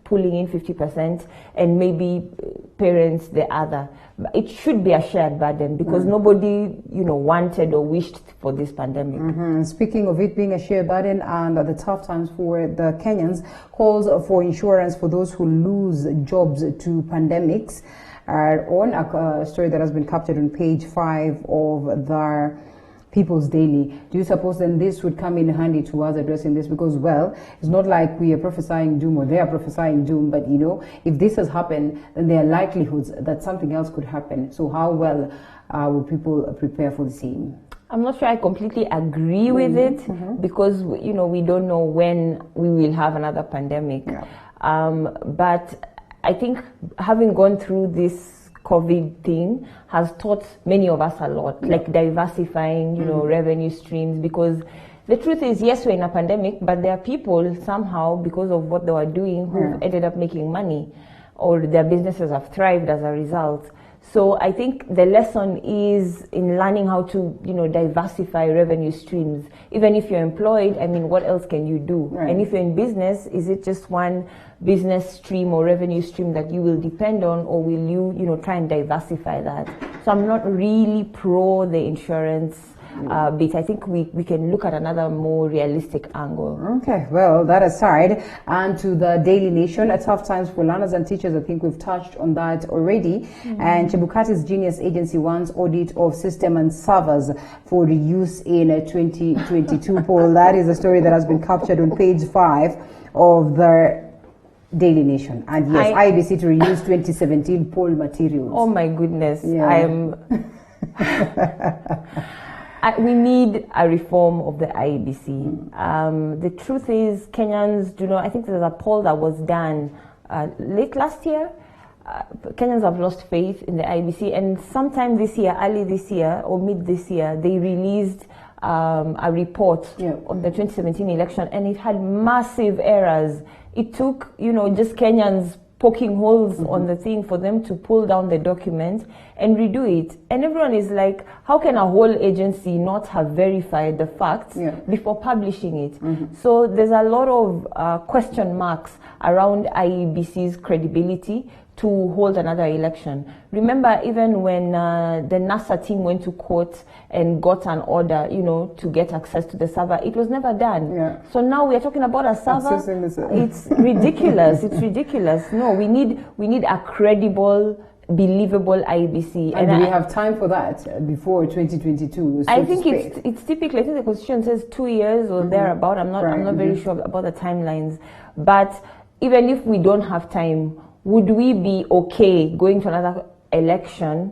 pulling in 50% and maybe parents the other. It should be a shared burden, because nobody wanted or wished for this pandemic. Speaking of it being a shared burden and the tough times for the Kenyans, calls for insurance for those who lose jobs to pandemics are on a story that has been captured on page 5 of the People's Daily. Do you suppose then this would come in handy to us addressing this? Because, well, it's not like we are prophesying doom or they are prophesying doom, but if this has happened, then there are likelihoods that something else could happen. So how well will people prepare for the same? I'm not sure I completely agree with it, because we don't know when we will have another pandemic. But I think having gone through this COVID thing has taught many of us a lot, like diversifying, revenue streams, because the truth is, yes, we're in a pandemic, but there are people somehow, because of what they were doing, who ended up making money, or their businesses have thrived as a result. So I think the lesson is in learning how to, diversify revenue streams. Even if you're employed, what else can you do? And if you're in business, is it just one business stream or revenue stream that you will depend on, or will you, try and diversify that? So I'm not really pro the insurance bit. I think we can look at another more realistic angle. Okay, well, that aside, and to the Daily Nation, at tough times for learners and teachers. I think we've touched on that already. And Chebukati's Genius Agency wants audit of system and servers for reuse in a 2022 poll. That is a story that has been captured on page 5 of the Daily Nation. And yes, IEBC to reuse 2017 poll materials. Oh my goodness. We need a reform of the IEBC. The truth is, Kenyans do not. I think there's a poll that was done late last year. Kenyans have lost faith in the IEBC, and sometime this year, early this year or mid this year, they released a report on the 2017 election, and it had massive errors. It took, just Kenyans poking holes on the thing for them to pull down the document and redo it. And everyone is like, how can a whole agency not have verified the facts before publishing it? So there's a lot of question marks around IEBC's credibility to hold another election. Remember, even when the NASA team went to court and got an order, to get access to the server, it was never done. So now we are talking about a server. It's ridiculous. It's ridiculous. No, we need a credible, believable IEBC. And do we have time for that before 2022? I think it's typically, I think the Constitution says 2 years or thereabout. I'm not very sure about the timelines. But even if we don't have time, would we be okay going to another election,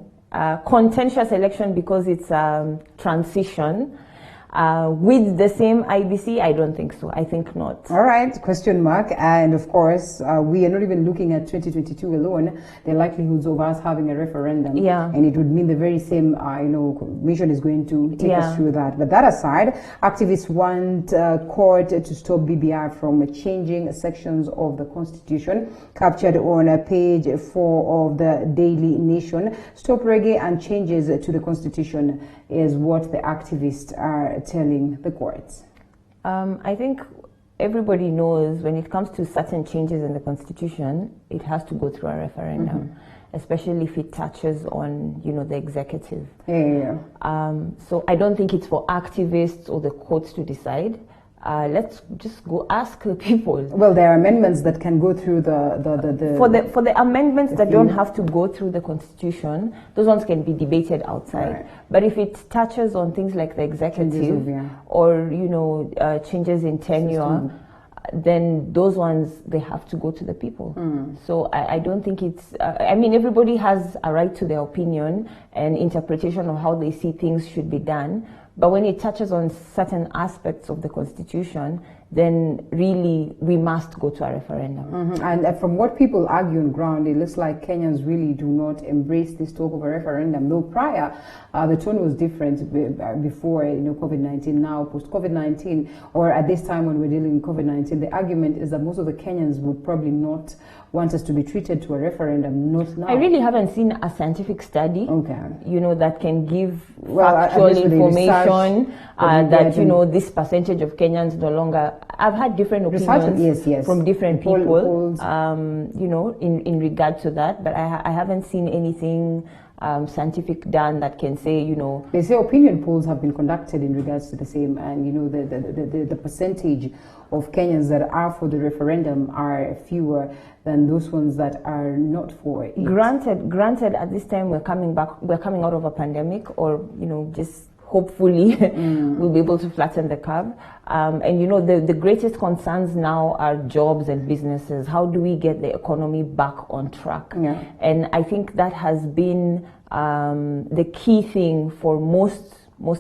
contentious election, because it's transition, With the same IBC, I don't think so. I think not. All right, question mark. And of course, we are not even looking at 2022 alone. The likelihoods of us having a referendum. Yeah. And it would mean the very same, mission is going to take us through that. But that aside, activists want court to stop BBI from changing sections of the Constitution. Captured on page 4 of the Daily Nation. Stop reggae and changes to the Constitution is what the activists are telling the courts. I think everybody knows when it comes to certain changes in the Constitution, it has to go through a referendum, especially if it touches on, the executive. So I don't think it's for activists or the courts to decide. Let's just go ask the people. Well, there are amendments that can go through the for the amendments that don't have to go through the Constitution, those ones can be debated outside. Right. But if it touches on things like the executive or changes in tenure, then those ones, they have to go to the people. So I don't think it's everybody has a right to their opinion and interpretation of how they see things should be done. But when it touches on certain aspects of the Constitution, then really we must go to a referendum. And from what people argue on ground, it looks like Kenyans really do not embrace this talk of a referendum. Though prior, the tone was different before COVID-19. Now, post-COVID-19, or at this time when we're dealing with COVID-19, the argument is that most of the Kenyans would probably not want us to be treated to a referendum, not now. I really haven't seen a scientific study, that can give actual information that, this percentage of Kenyans no longer. I've had different opinions from different people, in regard to that, but I haven't seen anything scientific done that can say, They say opinion polls have been conducted in regards to the same, and the percentage of Kenyans that are for the referendum are fewer than those ones that are not for it. Granted, at this time we're coming out of a pandemic, or just hopefully we'll be able to flatten the curve. The greatest concerns now are jobs and businesses. How do we get the economy back on track? And I think that has been the key thing for most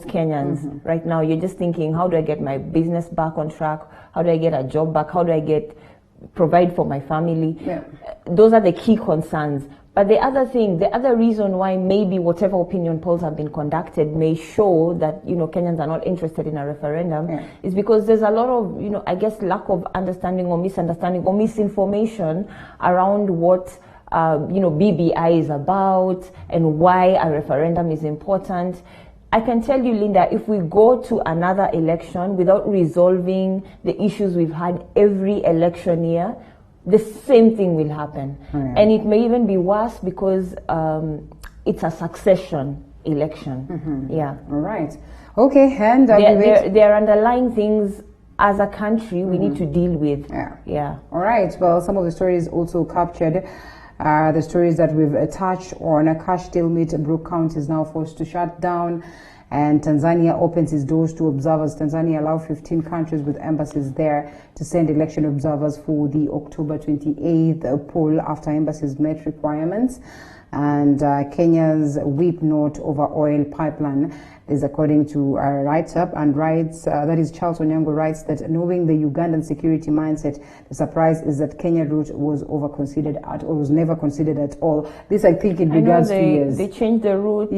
Kenyans right now. You're just thinking, how do I get my business back on track? How do I get a job back? How do I provide for my family? Those are the key concerns. But the other reason why maybe whatever opinion polls have been conducted may show that, Kenyans are not interested in a referendum is because there's a lot of, lack of understanding or misunderstanding or misinformation around what, BBI is about and why a referendum is important. I can tell you, Linda, if we go to another election without resolving the issues we've had every election year, the same thing will happen. And it may even be worse because it's a succession election. All right. Okay, and there are underlying things as a country we need to deal with. All right. Well, some of the stories also captured. The stories that we've touched on. A cash stalemate. Brooke County is now forced to shut down, and Tanzania opens its doors to observers. Tanzania allowed 15 countries with embassies there to send election observers for the October 28th poll after embassies met requirements. And Kenya's weep note over oil pipeline is according to a write-up, and writes, that is Charles Onyango writes that knowing the Ugandan security mindset, the surprise is that Kenya route was was never considered at all. This, I think, in regards to years. They changed the route. To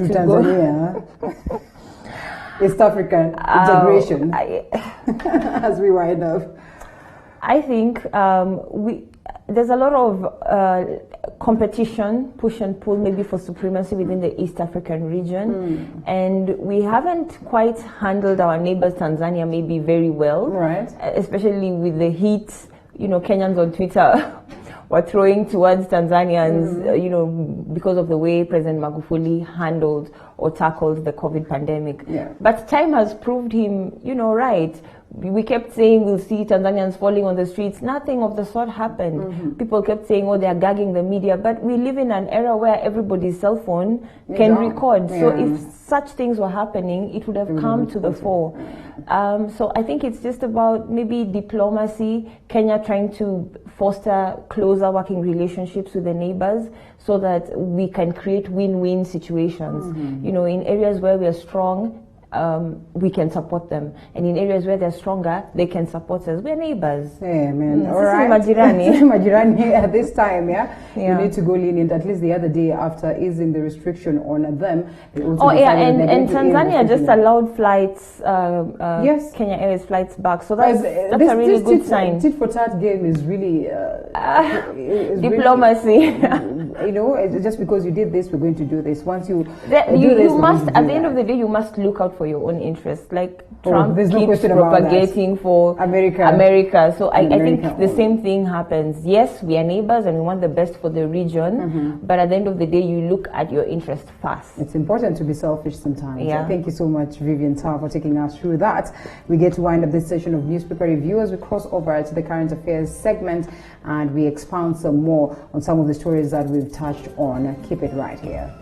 Tanzania. East African integration, as we wind up. I think there's a lot of competition, push and pull, maybe for supremacy within the East African region, and we haven't quite handled our neighbors Tanzania maybe very well, especially with the heat. Kenyans on Twitter were throwing towards Tanzanians, because of the way President Magufuli handled or tackled the COVID pandemic. But time has proved him, right. We kept saying we'll see Tanzanians falling on the streets. Nothing of the sort happened. People kept saying, they are gagging the media. But we live in an era where everybody's cell phone can record. So if such things were happening, it would have come to the fore. So I think it's just about maybe diplomacy, Kenya trying to foster closer working relationships with the neighbors so that we can create win-win situations. In areas where we are strong, we can support them. And in areas where they're stronger, they can support us. We're neighbors. Yeah, man. All Sisi right. majirani. Majirani at this time, yeah? Yeah. You need to go lenient. At least the other day, after easing the restriction on them, they also Oh yeah, decided that and they're going to Tanzania ease just restriction. allowed flights, Yes. Kenya Airways flights back. So that's This a really good sign. Tit for tat game is really is Diplomacy. Really, you know, it's just because you did this, we're going to do this. Once you You must, at the end of the day, you must look out for your own interests. Like Trump there's no keeps question about that. propagating for America. So I think America the only. same thing happens. Yes, we are neighbors and we want the best for the region, but at the end of the day, you look at your interest first. It's important to be selfish sometimes. Yeah. Thank you so much, Vivian Tarr, for taking us through that. We get to wind up this session of Newspaper Review as we cross over to the current affairs segment and we expound some more on some of the stories that we've touched on. Keep it right here.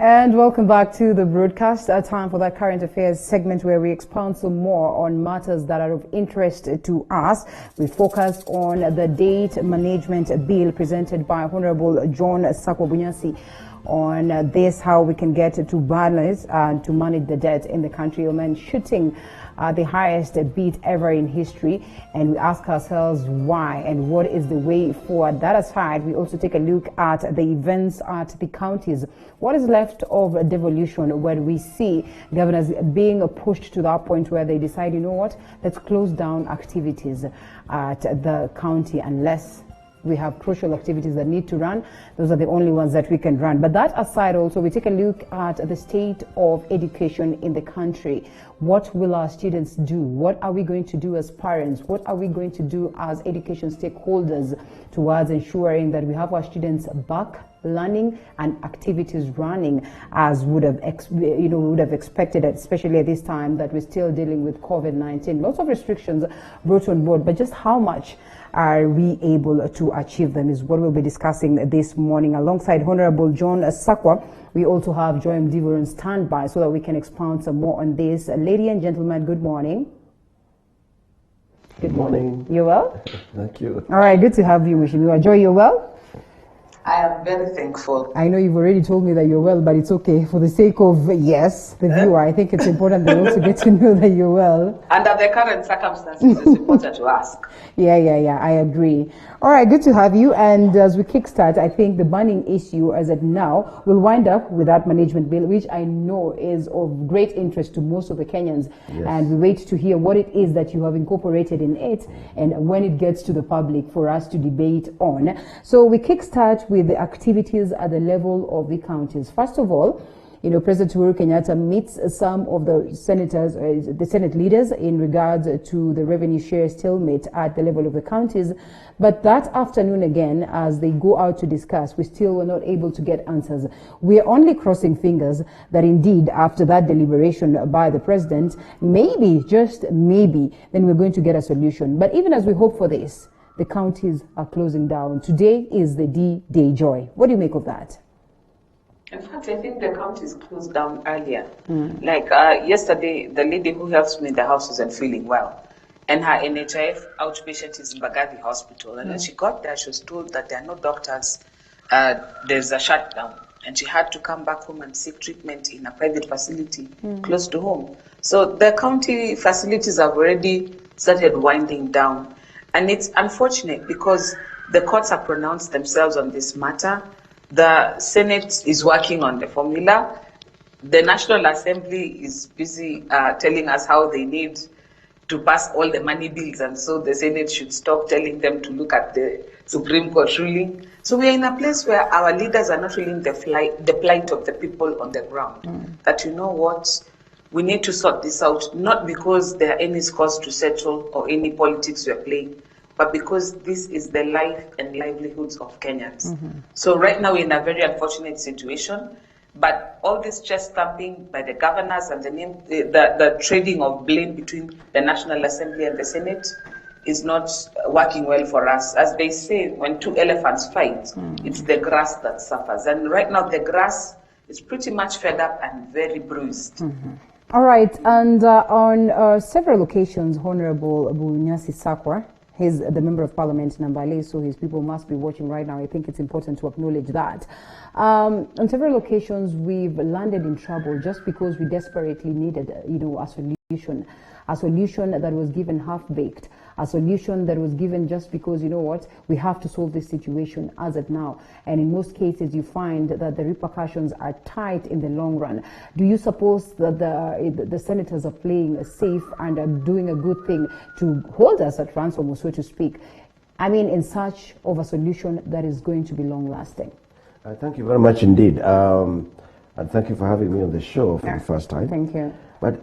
And welcome back to the broadcast. Time for that current affairs segment where we expound some more on matters that are of interest to us. We focus on the debt management bill presented by Honorable John Sakwa Bunyasi on this, how we can get to balance and to manage the debt in the country. Oman shooting the highest beat ever in history, and we ask ourselves why and what is the way forward. That aside, we also take a look at the events at the counties. What is left of devolution, where we see governors being pushed to that point where they decide, you know what, let's close down activities at the county unless we have crucial activities that need to run. Those are the only ones that we can run. But that aside, also, we take a look at the state of education in the country. What will our students do? What are we going to do as parents? What are we going to do as education stakeholders towards ensuring that we have our students back learning and activities running as would have expected, especially at this time that we're still dealing with COVID-19. Lots of restrictions brought on board, but just how much are we able to achieve them is what we'll be discussing this morning. Alongside Honorable John Sakwa, we also have Joy Mdivu on standby so that we can expound some more on this. Ladies and gentlemen, good morning. Good morning. You well? Thank you. All right, good to have you, Mheshimiwa. Joy, you well? I am very thankful. I know you've already told me that you're well, but it's okay. For the sake of, the viewer, I think it's important they also get to know that you're well. Under the current circumstances, it's important to ask. Yeah, I agree. All right, good to have you. And as we kickstart, I think the burning issue as of now will wind up with that management bill, which I know is of great interest to most of the Kenyans. Yes. And we wait to hear what it is that you have incorporated in it and when it gets to the public for us to debate on. So we kickstart with the activities at the level of the counties. First of all, President Uhuru Kenyatta meets some of the senators, the Senate leaders in regards to the revenue share stalemate at the level of the counties. But that afternoon again, as they go out to discuss, we still were not able to get answers. We are only crossing fingers that indeed after that deliberation by the president, maybe, just maybe, then we're going to get a solution. But even as we hope for this, the counties are closing down. Today is the D-Day, Joy. What do you make of that? In fact, I think the counties closed down earlier. Like yesterday, the lady who helps me in the house wasn't feeling well. And her NHIF outpatient is in Mbagathi Hospital. And when she got there, she was told that there are no doctors. There's a shutdown. And she had to come back home and seek treatment in a private facility close to home. So the county facilities have already started winding down. And it's unfortunate because the courts have pronounced themselves on this matter. The Senate is working on the formula. The National Assembly is busy telling us how they need to pass all the money bills, and so the Senate should stop telling them to look at the Supreme Court ruling. So we are in a place where our leaders are not feeling the plight of the people on the ground. That, you know what, we need to sort this out, not because there are any scores to settle or any politics we are playing, but because this is the life and livelihoods of Kenyans. So right now we're in a very unfortunate situation, but all this chest thumping by the governors and the trading of blame between the National Assembly and the Senate is not working well for us. As they say, when two elephants fight, it's the grass that suffers. And right now the grass is pretty much fed up and very bruised. All right, and on several occasions, Honorable Bunyasi Sakwa, he's the Member of Parliament in Mbale, so his people must be watching right now. I think it's important to acknowledge that. On several occasions, we've landed in trouble just because we desperately needed, a solution that was given half-baked, a solution that was given just because, we have to solve this situation as of now. And in most cases, you find that the repercussions are tight in the long run. Do you suppose that the senators are playing safe and are doing a good thing to hold us at ransom, so to speak? I mean, in search of a solution that is going to be long-lasting. Thank you very much indeed. And thank you for having me on the show for the first time. Thank you. But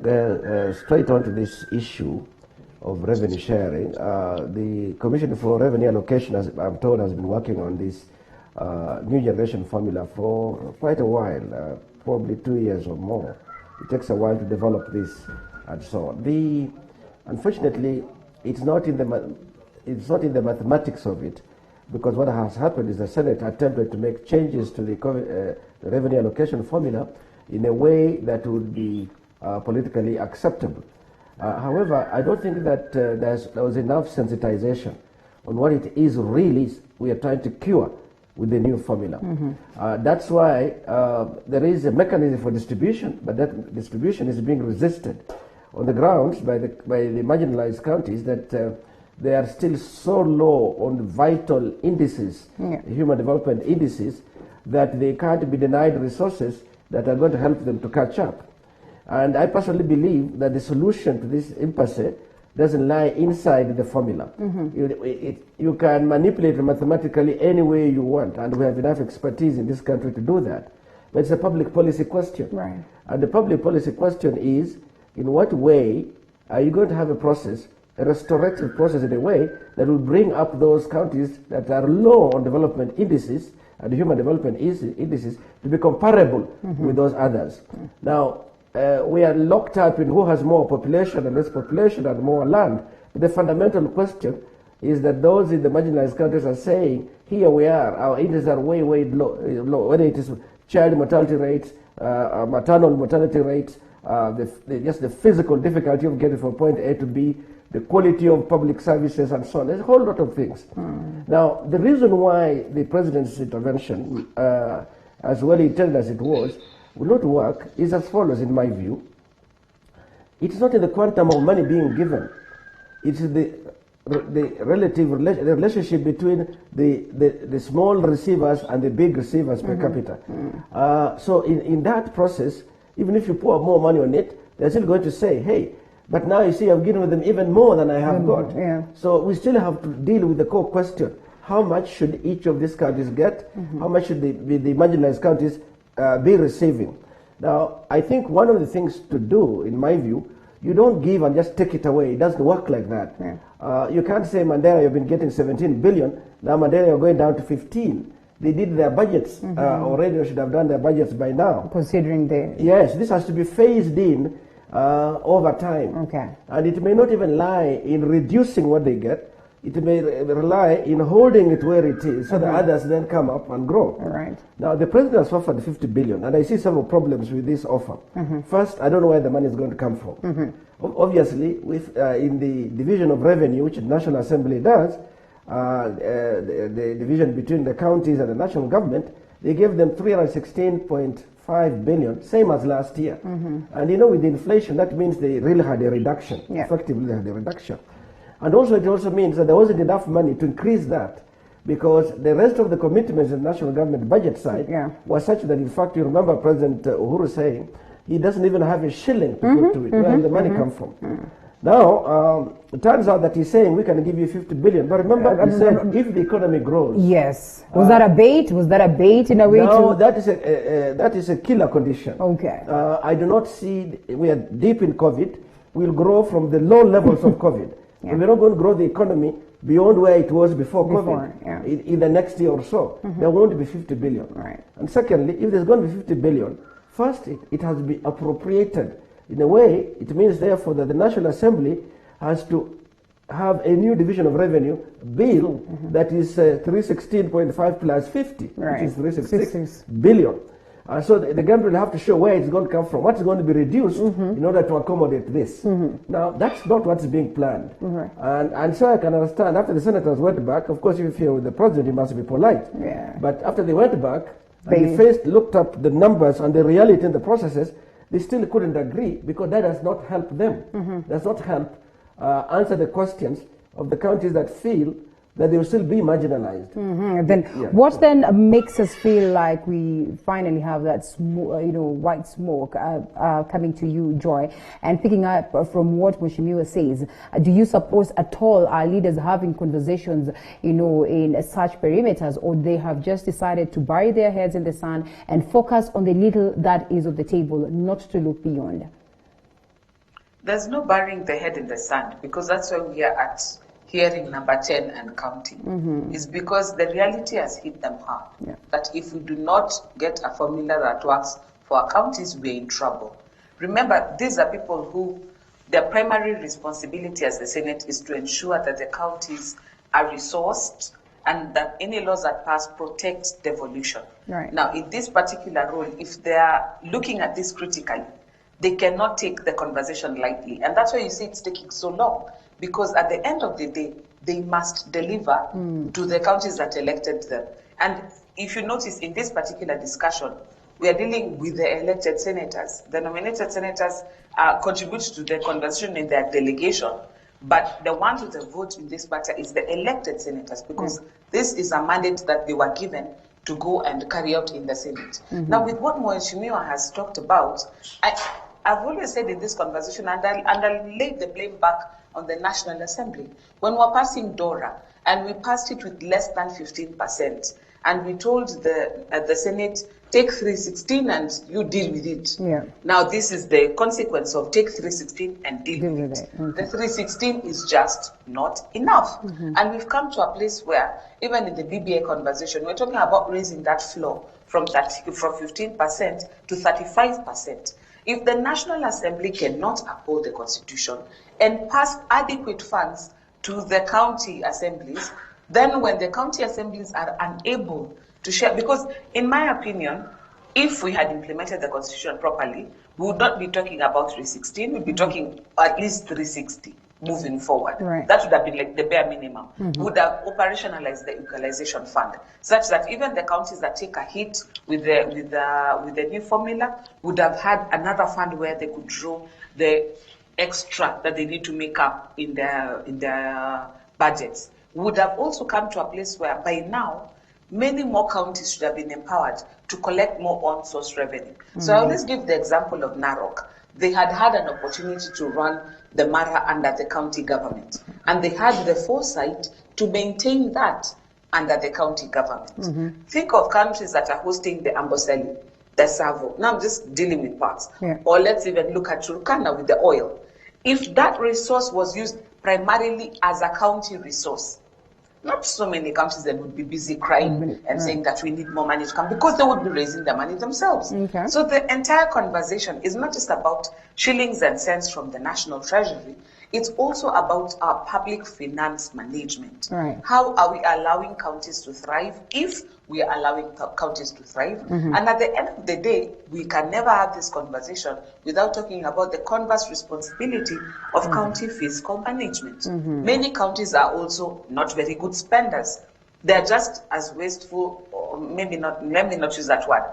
straight on to this issue of revenue sharing, the Commission for Revenue Allocation, as I'm told, has been working on this new generation formula for quite a while, probably 2 years or more. It takes a while to develop this and so on. Unfortunately, it's not in the mathematics of it because what has happened is the Senate attempted to make changes to the revenue allocation formula in a way that would be politically acceptable. However, I don't think that there was enough sensitization on what it is really we are trying to cure with the new formula. That's why there is a mechanism for distribution, but that distribution is being resisted on the grounds by the marginalized counties that they are still so low on vital indices, human development indices, that they can't be denied resources that are going to help them to catch up. And I personally believe that the solution to this impasse doesn't lie inside the formula. You can manipulate it mathematically any way you want, and we have enough expertise in this country to do that. But it's a public policy question. Right. And the public policy question is, in what way are you going to have a process, a restorative process in a way that will bring up those counties that are low on development indices and human development indices to be comparable with those others. Now, we are locked up in who has more population and less population and more land. But the fundamental question is that those in the marginalized countries are saying, here we are, our indices are way, way low, whether it is child mortality rates, maternal mortality rates, just the physical difficulty of getting from point A to B, the quality of public services and so on. There's a whole lot of things. Now, the reason why the president's intervention, as well intended as it was, will not work is as follows, in my view. It's not in the quantum of money being given. It's the relationship between the small receivers and the big receivers per capita. So in that process, even if you pour more money on it, they're still going to say, hey, but now you see I've given them even more than I have got. So we still have to deal with the core question. How much should each of these countries get? How much should the marginalized countries be receiving? Now, I think one of the things to do, in my view, you don't give and just take it away. It doesn't work like that. You can't say, Mandela, you've been getting 17 billion. Now, Mandela, you're going down to 15. They did their budgets already. They should have done their budgets by now. Considering Yes, this has to be phased in over time. And it may not even lie in reducing what they get. It may rely in holding it where it is, so that others then come up and grow. Now, the president has offered 50 billion, and I see several problems with this offer. First, I don't know where the money is going to come from. Obviously, in the division of revenue, which the National Assembly does, the division between the counties and the national government, they gave them 316.5 billion, same as last year. And with the inflation, that means they really had a reduction, effectively had a reduction. And also it also means that there wasn't enough money to increase that, because the rest of the commitments in the national government budget side was such that, in fact, you remember President Uhuru saying he doesn't even have a shilling to put to it. Where will the money come from? Now, it turns out that he's saying we can give you 50 billion. But remember, he said if the economy grows. Yes. Was that a bait? Was that a bait in a way? No, that is a killer condition. I do not see, we are deep in COVID. We'll grow from the low levels of COVID. And we're not going to grow the economy beyond where it was before COVID in the next year or so. There won't be 50 billion. And secondly, if there's going to be 50 billion, first it has to be appropriated. In a way, it means therefore that the National Assembly has to have a new division of revenue bill that is 316.5 plus 50, which is 366 billion. So the government will have to show where it's going to come from, what's going to be reduced in order to accommodate this. Now, that's not what's being planned. And so I can understand, after the senators went back, of course, if you're with the president, you must be polite. But after they went back, and they first looked up the numbers and the reality in the processes, they still couldn't agree, because that does not help them. Does not help answer the questions of the counties that feel that they will still be marginalized. Then what then makes us feel like we finally have that white smoke coming to you, Joy? And picking up from what Mheshimiwa says, do you suppose at all our leaders having conversations in such perimeters, or they have just decided to bury their heads in the sand and focus on the little that is of the table, not to look beyond? There's no burying the head in the sand, because that's where we are at hearing number 10 and counting. Is because the reality has hit them hard. That if we do not get a formula that works for our counties, we're in trouble. Remember, these are people who their primary responsibility as the Senate is to ensure that the counties are resourced and that any laws that pass protect devolution. Right. Now, in this particular role, if they are looking at this critically, they cannot take the conversation lightly. And that's why you see it's taking so long, because at the end of the day, they must deliver to the counties that elected them. And if you notice in this particular discussion, we are dealing with the elected senators. The nominated senators contribute to the conversation in their delegation, but the ones with the vote in this matter is the elected senators, because this is a mandate that they were given to go and carry out in the Senate. Now, with what Mheshimiwa has talked about, I've always said in this conversation, and I'll lay the blame back on the National Assembly. When we were passing DORA, and we passed it with less than 15%, and we told the Senate, take 316 and you deal with it. Yeah. Now, this is the consequence of take 316 and deal with it. The 316 is just not enough. And we've come to a place where, even in the BBI conversation, we're talking about raising that floor from 15% to 35%. If the National Assembly cannot uphold the Constitution and pass adequate funds to the county assemblies, then when the county assemblies are unable to share, because in my opinion, if we had implemented the Constitution properly, we would not be talking about 316, we'd be talking at least 360 moving forward. Right. That would have been like the bare minimum. We would have operationalized the equalization fund, such that even the counties that take a hit with the new formula would have had another fund where they could draw the extra that they need to make up in their budgets. Would have also come to a place where by now many more counties should have been empowered to collect more on-source revenue. So I always give the example of Narok. They had an opportunity to run the MARA under the county government, and they had the foresight to maintain that under the county government. Think of countries that are hosting the Amboseli, the Savo. Now I'm just dealing with parts. Or let's even look at Turkana with the oil. If that resource was used primarily as a county resource, not so many countries that would be busy crying and saying that we need more money to come, because they would be raising the money themselves. So the entire conversation is not just about shillings and cents from the National Treasury, it's also about our public finance management. Right. How are we allowing counties to thrive if we are allowing counties to thrive? And at the end of the day, we can never have this conversation without talking about the converse responsibility of county fiscal management. Many counties are also not very good spenders. They're just as wasteful, or maybe not use that word.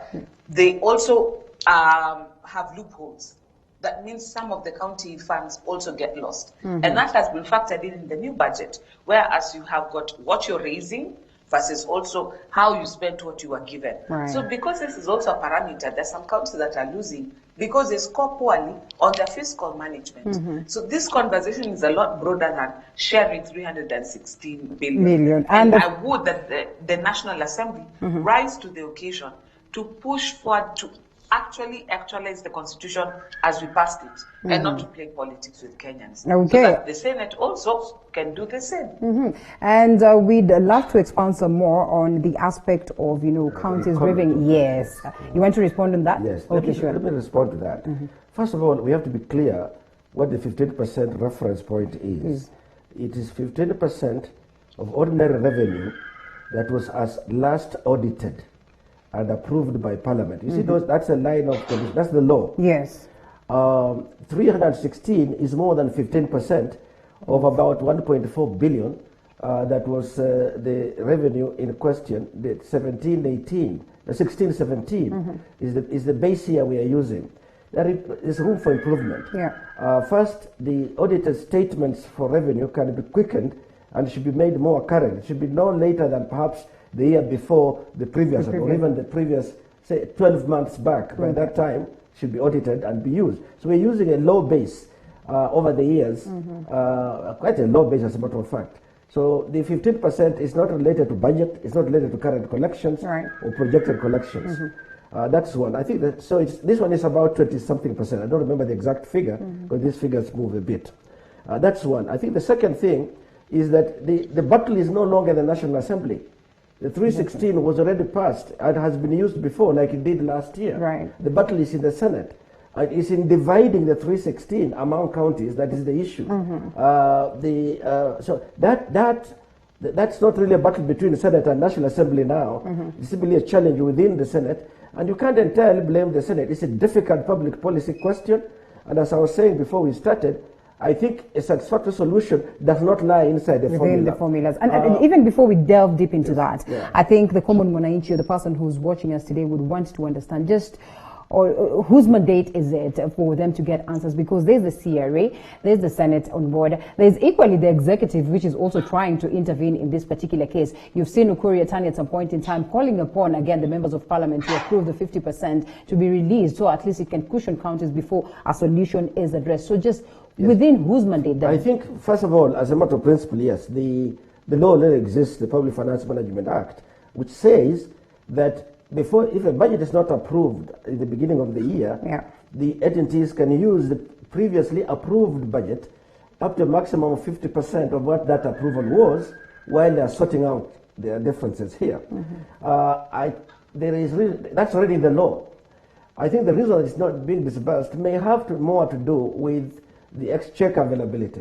They also have loopholes. That means some of the county funds also get lost. And that has been factored in the new budget, whereas you have got what you're raising versus also how you spent what you were given. So because this is also a parameter, there's some counties that are losing because they score poorly on their fiscal management. So this conversation is a lot broader than sharing 316 billion. And I would that the National Assembly rise to the occasion to push forward to actualize the Constitution as we passed it, and not to play politics with Kenyans. So that the Senate also can do the same. And we'd love to expand some more on the aspect of, counties revenue. Yes. You want to respond on that? Yes. Okay, Let me respond to that. First of all, we have to be clear what the 15% reference point is. It is 15% of ordinary revenue that was as last audited and approved by Parliament. You see, that's a line of, that's the law. Yes. 316 is more than 15% of about 1.4 billion. That was the revenue in question. The 16-17 is the base year we are using. There is room for improvement. First, the audited statements for revenue can be quickened and should be made more current. It should be no later than perhaps the year before the previous, or even the previous, say, 12 months back. By that time, should be audited and be used. So we're using a low base over the years, quite a low base as a matter of fact. So the 15% is not related to budget, it's not related to current collections or projected collections. That's one. I think that, so this one is about 20-something%. I don't remember the exact figure, because these figures move a bit. That's one. I think the second thing is that the battle is no longer the National Assembly. The 316 was already passed and has been used before, like it did last year. The battle is in the Senate. It's in dividing the 316 among counties that is the issue. So that That's not really a battle between the Senate and National Assembly now. It's simply a challenge within the Senate. And you can't entirely blame the Senate. It's a difficult public policy question. And as I was saying before we started, I think a satisfactory solution does not lie inside the within the formulas. And even before we delve deep into that, I think the common Mwananchi, the person who's watching us today, would want to understand just whose mandate is it for them to get answers? Because there's the CRA, there's the Senate on board, there's equally the executive, which is also trying to intervene in this particular case. You've seen Ukur Yatani at some point in time calling upon, again, the members of parliament to approve the 50% to be released, so at least it can cushion counties before a solution is addressed. So just within whose mandate then? I think, first of all, as a matter of principle, yes, the law already exists, the Public Finance Management Act, which says that if a budget is not approved in the beginning of the year, the entities can use the previously approved budget up to a maximum of 50% of what that approval was while they are sorting out their differences here. That's already in the law. I think the reason it's not being disbursed may have more to do with the exchequer availability.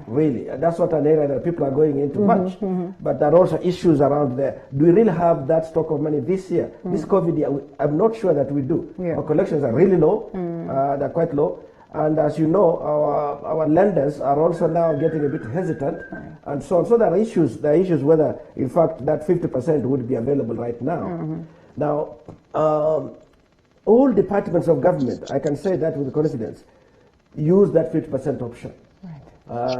Really. That's what an area that people are going into much. But there are also issues around there. Do we really have that stock of money this year? This COVID year, I'm not sure that we do. Our collections are really low. They're quite low. And as you know, our lenders are also now getting a bit hesitant and so on. So there are issues. There are issues whether, in fact, that 50% would be available right now. Now, all departments of government, I can say that with confidence, use that 50% option.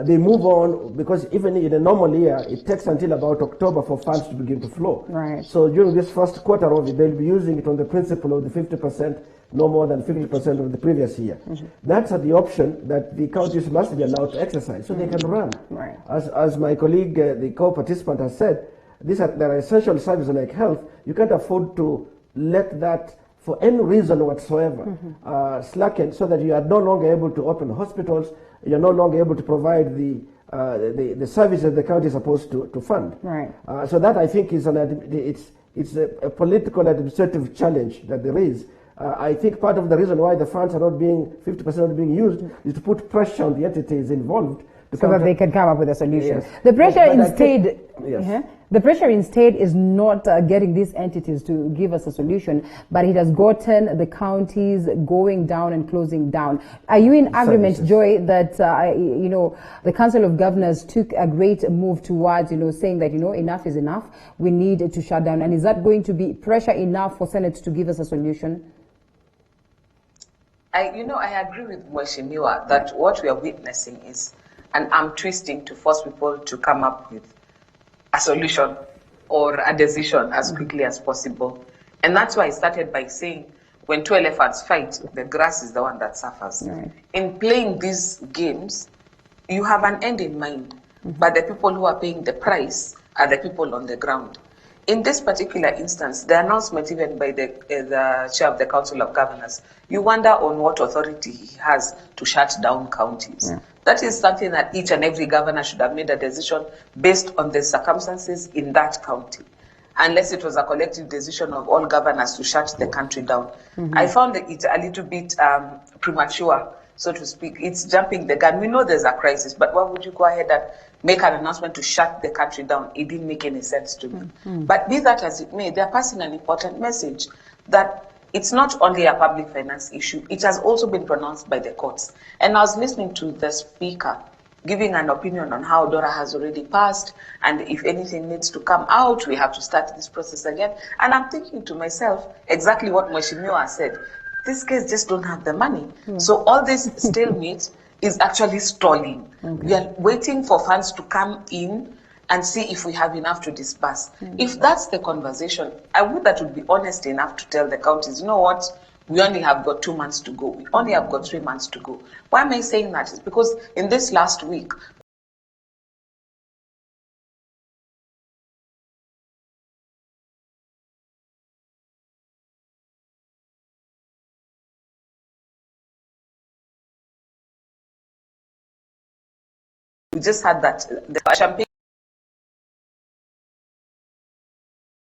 They move on because even in a normal year, it takes until about October for funds to begin to flow. So during this first quarter of it, they'll be using it on the principle of the 50%, no more than 50% of the previous year. That's the option that the counties must be allowed to exercise so they can run. As my colleague, the co-participant has said, there are essential services like health. You can't afford to let that, for any reason whatsoever, slacken, so that you are no longer able to open hospitals, you're no longer able to provide the services the county is supposed to fund. So that, I think, is it's a political administrative challenge that there is. I think part of the reason why the funds are not being 50% not being used is to put pressure on the entities involved, so that they can come up with a solution. The pressure instead, the pressure instead is not getting these entities to give us a solution, but it has gotten the counties going down and closing down. Are you in agreement, Joy, that the Council of Governors took a great move towards saying that enough is enough, we need to shut down, and is that going to be pressure enough for Senate to give us a solution? I agree with Mheshimiwa that what we are witnessing is an arm twisting to force people to come up with a solution or a decision as quickly as possible. And that's why I started by saying, when two elephants fight, the grass is the one that suffers. In playing these games, you have an end in mind, but the people who are paying the price are the people on the ground. In this particular instance, the announcement even by the chair of the Council of Governors, you wonder on what authority he has to shut down counties. That is something that each and every governor should have made a decision based on the circumstances in that county, unless it was a collective decision of all governors to shut the country down. I found it a little bit premature, so to speak. It's jumping the gun. We know there's a crisis, but why would you go ahead and make an announcement to shut the country down? It didn't make any sense to me. But be that as it may, they're passing an important message that it's not only a public finance issue, it has also been pronounced by the courts. And I was listening to the speaker giving an opinion on how DORA has already passed, and if anything needs to come out, we have to start this process again. And I'm thinking to myself exactly what Mheshimiwa said. This case just don't have the money. So all this stalemate is actually stalling. We are waiting for funds to come in and see if we have enough to disburse. If that's the conversation, I would that would be honest enough to tell the counties, you know what, we only have got 2 months to go. We only have got 3 months to go. Why am I saying that? It's because in this last week, we just had that the champagne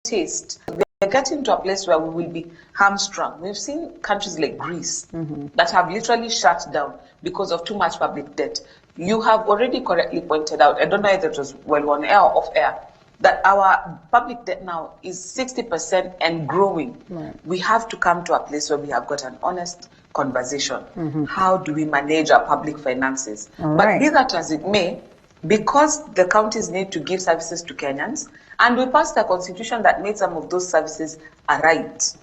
taste. We're getting to a place where we will be hamstrung. We've seen countries like Greece that have literally shut down because of too much public debt. You have already correctly pointed out, I don't know if it was well on air or off air, that our public debt now is 60% and growing. Right. We have to come to a place where we have got an honest conversation. Mhm. How do we manage our public finances? All But right. be that as it may, because the counties need to give services to Kenyans, and we passed a constitution that made some of those services a right,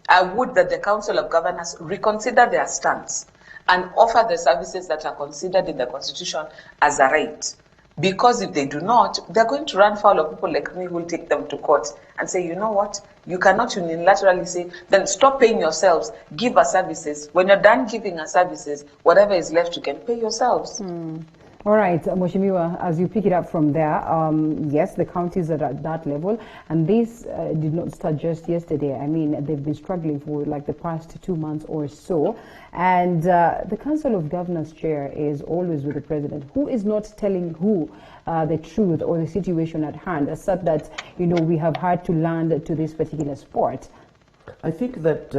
I would that the Council of Governors reconsider their stance and offer the services that are considered in the constitution as a right. Because if they do not, they're going to run foul of people like me who will take them to court and say, you know what, you cannot unilaterally say, then stop paying yourselves, give us services. When you're done giving us services, whatever is left, you can pay yourselves. All right, Mheshimiwa, as you pick it up from there, yes, the counties are at that level, and this did not start just yesterday. I mean, they've been struggling for like the past 2 months or so, and the Council of Governors chair is always with the president, who is not telling who the truth or the situation at hand, such that, you know, we have had to land to this particular sport. I think that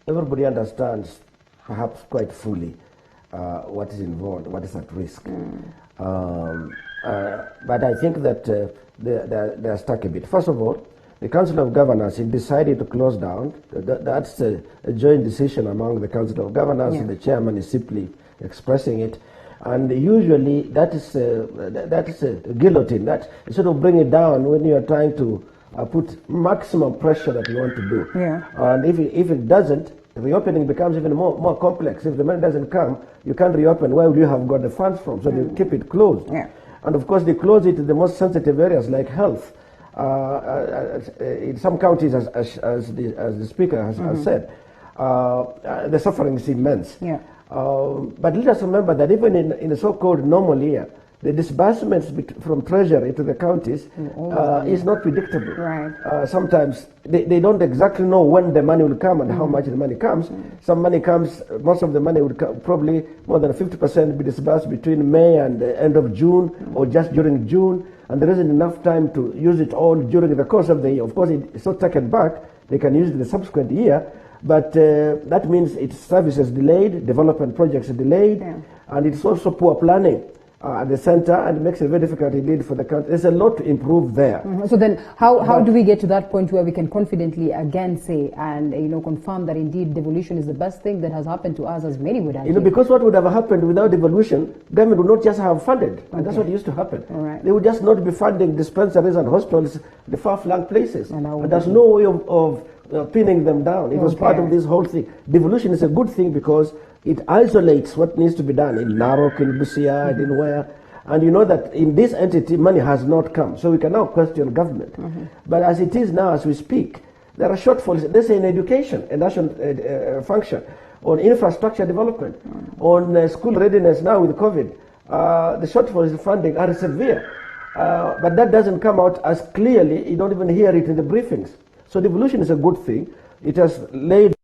everybody understands, perhaps quite fully, what is involved, what is at risk. But I think that they're stuck a bit. First of all, the Council of Governors, it decided to close down. That's a joint decision among the Council of Governors. Yeah. The chairman is simply expressing it. And usually that is a guillotine. That you sort of bring it down when you are trying to put maximum pressure that you want to do. Yeah. And if it doesn't, reopening becomes even more complex. If the money doesn't come, you can't reopen. Where will you have got the funds from? So they keep it closed. Yeah. And of course, they close it in the most sensitive areas like health. In some counties, as the speaker has said, the suffering is immense. Yeah. But let us remember that even in a so-called normal year, the disbursements from Treasury to the counties is not predictable. Right. Sometimes they don't exactly know when the money will come and how much the money comes. Some money comes, most of the money would probably more than 50% be disbursed between May and the end of June or just during June, and there isn't enough time to use it all during the course of the year. Of course, it's not taken back. They can use it the subsequent year, but that means its services delayed, development projects delayed, and it's also poor planning at the center, and it makes it very difficult indeed for the country. There's a lot to improve there. So then how do we get to that point where we can confidently again say and, you know, confirm that indeed devolution is the best thing that has happened to us, as many would argue? You know, because what would have happened without devolution, government would not just have funded. And that's what used to happen. All right. They would just not be funding dispensaries and hospitals, the far-flung places. And there's no way of pinning them down. It was part of this whole thing. Devolution is a good thing because it isolates what needs to be done in Narok, in Busia, and in where. And you know that in this entity, money has not come. So we can now question government. But as it is now, as we speak, there are shortfalls. Let's say in education, a national function, on infrastructure development, on school readiness now with COVID. The shortfalls in funding are severe. But that doesn't come out as clearly. You don't even hear it in the briefings. So devolution is a good thing. It has laid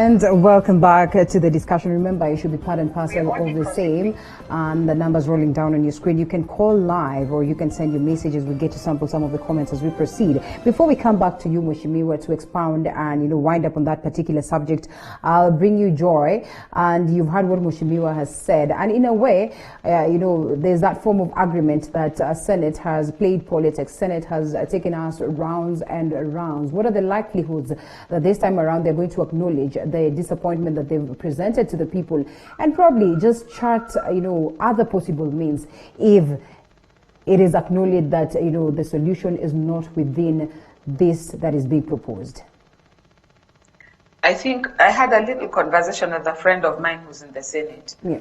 And welcome back to the discussion. Remember, you should be part and parcel of the same. And the numbers rolling down on your screen. You can call live or you can send your messages. We'll get to sample some of the comments as we proceed. Before we come back to you, Mheshimiwa, to expound and, wind up on that particular subject, I'll bring you Joy. And you've heard what Mheshimiwa has said. And in a way, there's that form of agreement that Senate has played politics. Senate has taken us rounds and rounds. What are the likelihoods that this time around they're going to acknowledge the disappointment that they've presented to the people and probably just chart, other possible means if it is acknowledged that, the solution is not within this that is being proposed? I think I had a little conversation with a friend of mine who's in the Senate. Yeah.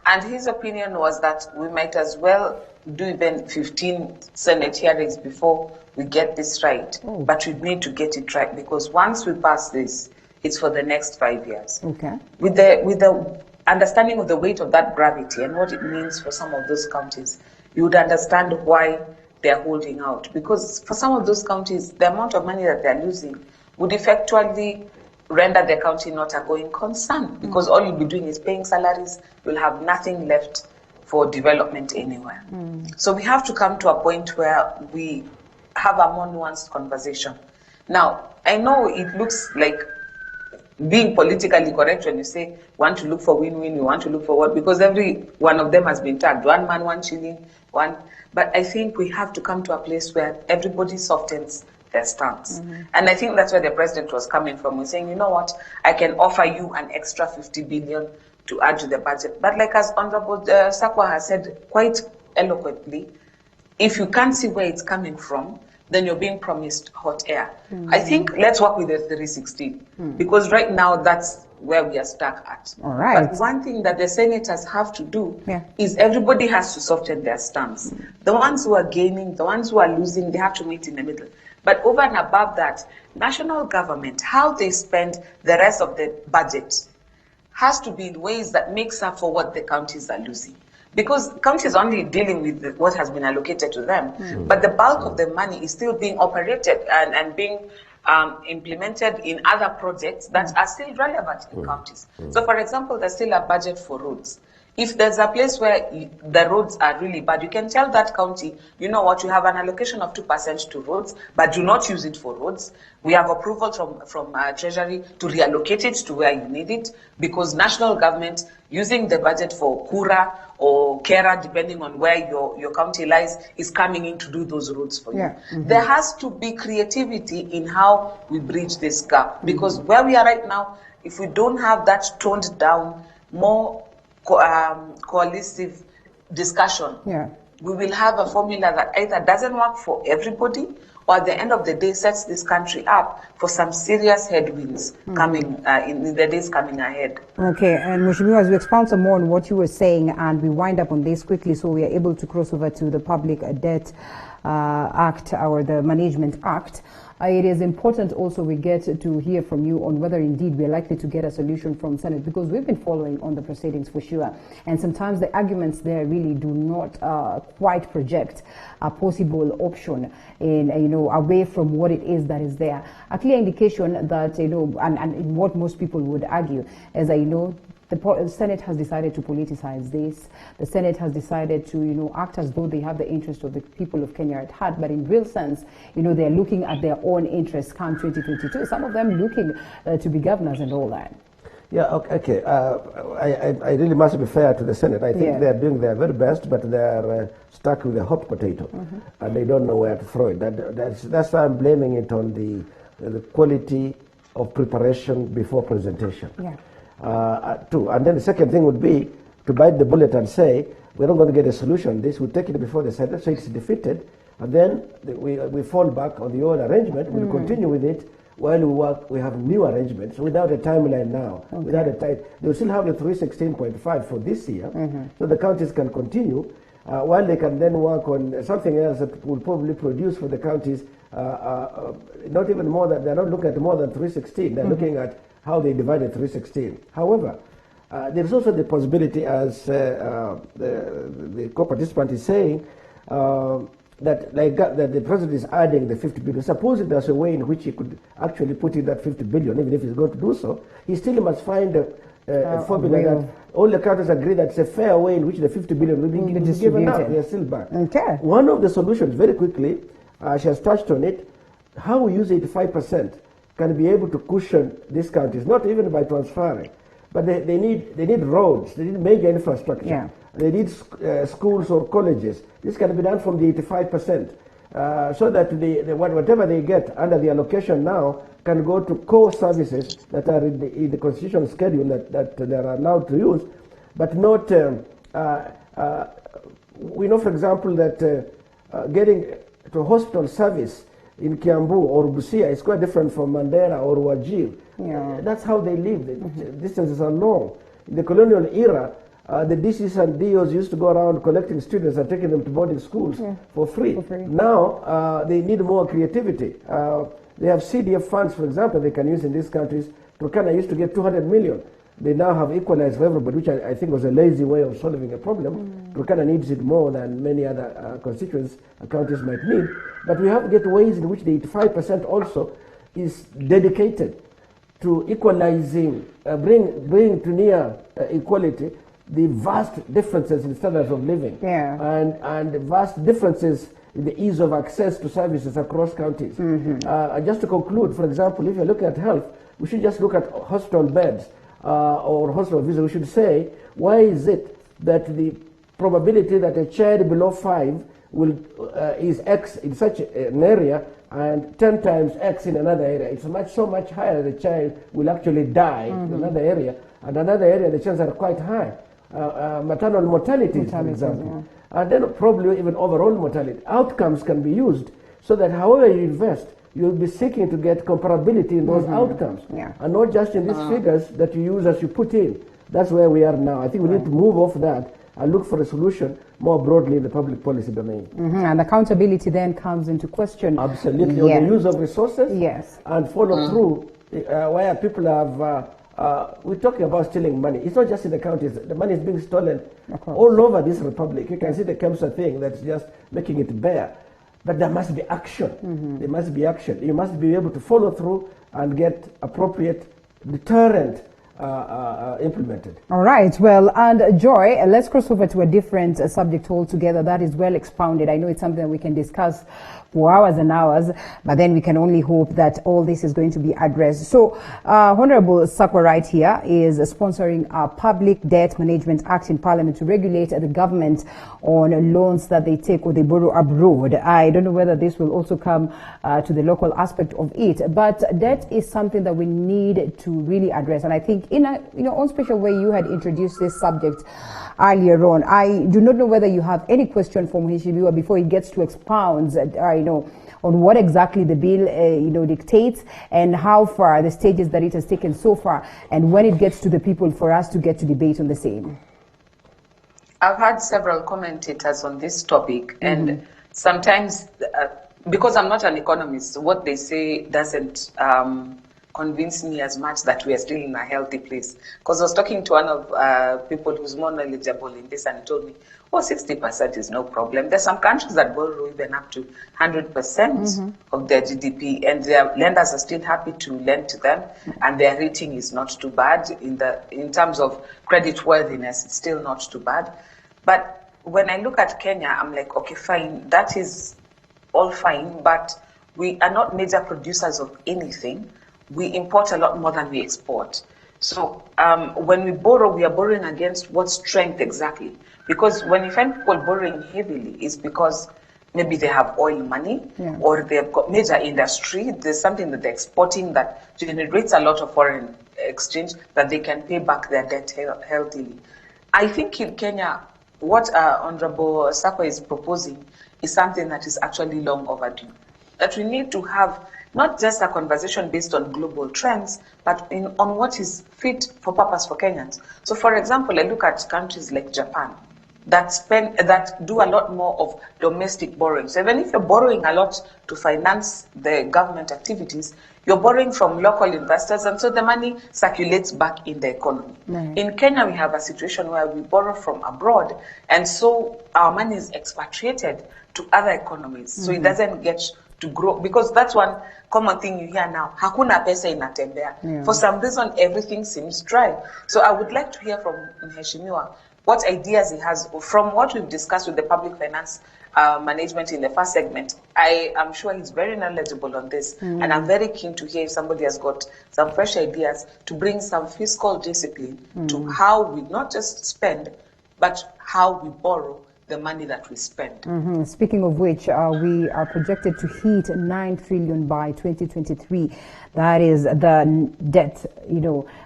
And his opinion was that we might as well do even 15 Senate hearings before we get this right. Oh. But we need to get it right because once we pass this, it's for the next 5 years. Okay. With the understanding of the weight of that gravity and what it means for some of those counties, you would understand why they're holding out. Because for some of those counties, the amount of money that they're losing would effectively render the county not a going concern because all you'll be doing is paying salaries. You'll have nothing left for development anywhere. So we have to come to a point where we have a more nuanced conversation. Now, I know it looks like being politically correct when you say want to look for win-win, you want to look for what, because every one of them has been tagged, 1 man, 1 shilling, one. But I think we have to come to a place where everybody softens their stance. And I think that's where the president was coming from. We're saying, you know what, I can offer you an extra 50 billion to add to the budget. But like as Honorable Sakwa has said quite eloquently, if you can't see where it's coming from, then you're being promised hot air. I think let's work with the 316 because right now that's where we are stuck at. All right. But one thing that the senators have to do is everybody has to soften their stance. The ones who are gaining, the ones who are losing, they have to meet in the middle. But over and above that, national government, how they spend the rest of the budget has to be in ways that makes up for what the counties are losing. Because counties are only dealing with what has been allocated to them, but the bulk of the money is still being operated and being implemented in other projects that are still relevant in counties. So for example, there's still a budget for roads. If there's a place where the roads are really bad, you can tell that county, you know what, you have an allocation of 2% to roads, but do not use it for roads. We have approval from Treasury to reallocate it to where you need it, because national government using the budget for Kura or Kera, depending on where your county lies, is coming in to do those roads for you. There has to be creativity in how we bridge this gap, because where we are right now, if we don't have that toned down, more coalescive discussion, we will have a formula that either doesn't work for everybody or at the end of the day sets this country up for some serious headwinds coming in the days coming ahead. Okay, and Mheshimiwa, as we expound some more on what you were saying and we wind up on this quickly so we are able to cross over to the Public Debt Act or the Management Act, it is important also we get to hear from you on whether indeed we are likely to get a solution from Senate, because we've been following on the proceedings for sure, and sometimes the arguments there really do not quite project a possible option in away from what it is that is there. A clear indication that and what most people would argue is that the Senate has decided to politicize this. The Senate has decided to, act as though they have the interest of the people of Kenya at heart, but in real sense, they're looking at their own interests come 2022. Some of them looking to be governors and all that. Yeah, okay. I really must be fair to the Senate. I think they're doing their very best, but they're stuck with a hot potato, and they don't know where to throw it. That's why I'm blaming it on the quality of preparation before presentation. Yeah. And then the second thing would be to bite the bullet and say, we're not going to get a solution on this, we'll take it before the Senate, so it's defeated, and then we fall back on the old arrangement, we'll continue with it while we work, we have new arrangements without a timeline now, without a time. They'll still have the 316.5 for this year, so the counties can continue, while they can then work on something else that will probably produce for the counties, not even more than, they're not looking at more than 316, they're looking at how they divided 316. However, there's also the possibility, as the co-participant is saying, that the president is adding the 50 billion. Supposing there's a way in which he could actually put in that 50 billion, even if he's going to do so, he still must find a formula that all the countries agree that it's a fair way in which the 50 billion will be given out. They are still back. Okay. One of the solutions, very quickly, she has touched on it, how we use 85% can be able to cushion these countries, not even by transferring, but they need roads, they need major infrastructure. Yeah. They need schools or colleges. This can be done from the 85%, so that whatever they get under the allocation now can go to core services that are in the constitutional schedule that they are allowed to use, but not. We know, for example, that getting to hospital service in Kiambu or Busia is quite different from Mandera or Wajir. Yeah. That's how they live. The distances are long. In the colonial era, the DCs and DOs used to go around collecting students and taking them to boarding schools for free. Now, they need more creativity. They have CDF funds, for example, they can use in these countries. Turkana used to get 200 million. They now have equalized for everybody, which I think was a lazy way of solving a problem. Turkana needs it more than many other constituents countries might need. But we have to get ways in which the 85% also is dedicated to equalizing, bring to near equality the vast differences in standards of living and vast differences in the ease of access to services across counties. Just to conclude, for example, if you look at health, we should just look at hospital beds or hospital visits. We should say, why is it that the probability that a child below 5 is X in such an area and 10 times X in another area? It's so much higher the child will actually die in another area, and another area the chances are quite high. Maternal mortality, for example. And then probably even overall mortality. Outcomes can be used so that however you invest, you'll be seeking to get comparability in those outcomes. And not just in these figures that you use as you put in. That's where we are now. I think we need to move off that and look for a solution more broadly in the public policy domain. And accountability then comes into question. Absolutely. On the use of resources and follow through where people have we're talking about stealing money. It's not just in the counties. The money is being stolen all over this republic. You can see the Kemsa thing that's just making it bare. But there must be action. There must be action. You must be able to follow through and get appropriate deterrent implemented. All right. Well, and Joy, let's cross over to a different subject altogether that is well expounded. I know it's something that we can discuss for hours and hours, but then we can only hope that all this is going to be addressed. So, Honorable Sakwa right here is sponsoring a Public Debt Management Act in Parliament to regulate the government on loans that they take or they borrow abroad. I don't know whether this will also come to the local aspect of it, but debt is something that we need to really address. And I think in a own special way, you had introduced this subject earlier on. I do not know whether you have any question for Mheshimiwa before he gets to expound, on what exactly the bill, dictates and how far the stages that it has taken so far, and when it gets to the people for us to get to debate on the same. I've had several commentators on this topic, and sometimes, because I'm not an economist, what they say doesn't convince me as much that we are still in a healthy place. Because I was talking to one of people who's more knowledgeable in this, and he told me, 60% is no problem. There's some countries that borrow even up to 100% of their GDP, and their lenders are still happy to lend to them, and their rating is not too bad. In terms of credit worthiness, it's still not too bad. But when I look at Kenya, I'm like, okay, fine, that is all fine, but we are not major producers of anything. We import a lot more than we export. So when we borrow, we are borrowing against what strength exactly? Because when you find people borrowing heavily, it's because maybe they have oil money or they've got major industry. There's something that they're exporting that generates a lot of foreign exchange that they can pay back their debt healthily. I think in Kenya, what Honorable Sakwa is proposing is something that is actually long overdue. That we need to have not just a conversation based on global trends, but on what is fit for purpose for Kenyans. So, for example, I look at countries like Japan. that do a lot more of domestic borrowing. So even if you're borrowing a lot to finance the government activities, you're borrowing from local investors, and so the money circulates back in the economy. Right. In Kenya, we have a situation where we borrow from abroad, and so our money is expatriated to other economies. So it doesn't get to grow, because that's one common thing you hear now. Hakuna pesa inatembea. Yeah. For some reason, everything seems dry. So I would like to hear from Mheshimiwa what ideas he has from what we've discussed with the public finance management in the first segment. I am sure he's very knowledgeable on this, and I'm very keen to hear if somebody has got some fresh ideas to bring some fiscal discipline to how we not just spend, but how we borrow the money that we spend. Speaking of which, we are projected to hit 9 trillion by 2023. That is the debt,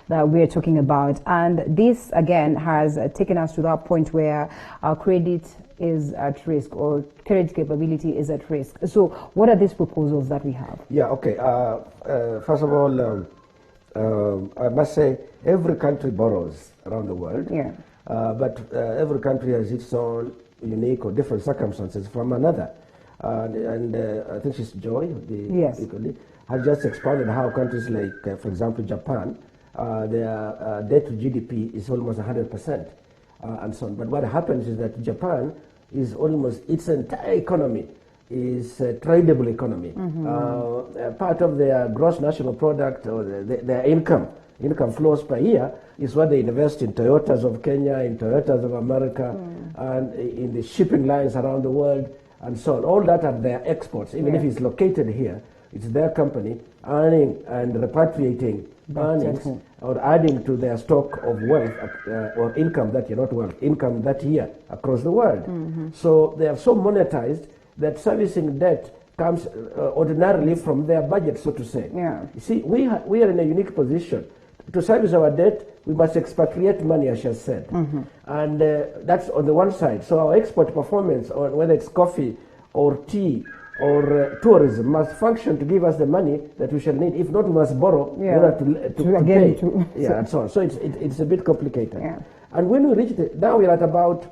that we're talking about. And this, again, has taken us to that point where our credit is at risk, or credit capability is at risk. So what are these proposals that we have? Yeah, okay. First of all, I must say every country borrows around the world. Yeah. But every country has its own unique or different circumstances from another. And I think she's Joy, Yes. has just expounded how countries like, for example, Japan, their debt to GDP is almost 100%, and so on. But what happens is that Japan is almost, its entire economy is a tradable economy. Part of their gross national product, or their income flows per year, is what they invest in Toyotas of Kenya, in Toyotas of America, and in the shipping lines around the world, and so on. All that are their exports. Even if it's located here, it's their company earning and repatriating earnings, or adding to their stock of wealth or income that income that year across the world. So they are so monetized that servicing debt comes ordinarily from their budget, so to say. Yeah. You see, we are in a unique position. To service our debt, we must expatriate money, as she has said. And that's on the one side. So our export performance, or whether it's coffee or tea or tourism, must function to give us the money that we shall need. If not, we must borrow in order to pay. And so on. So it's a bit complicated. Yeah. And when we reach now we're at about,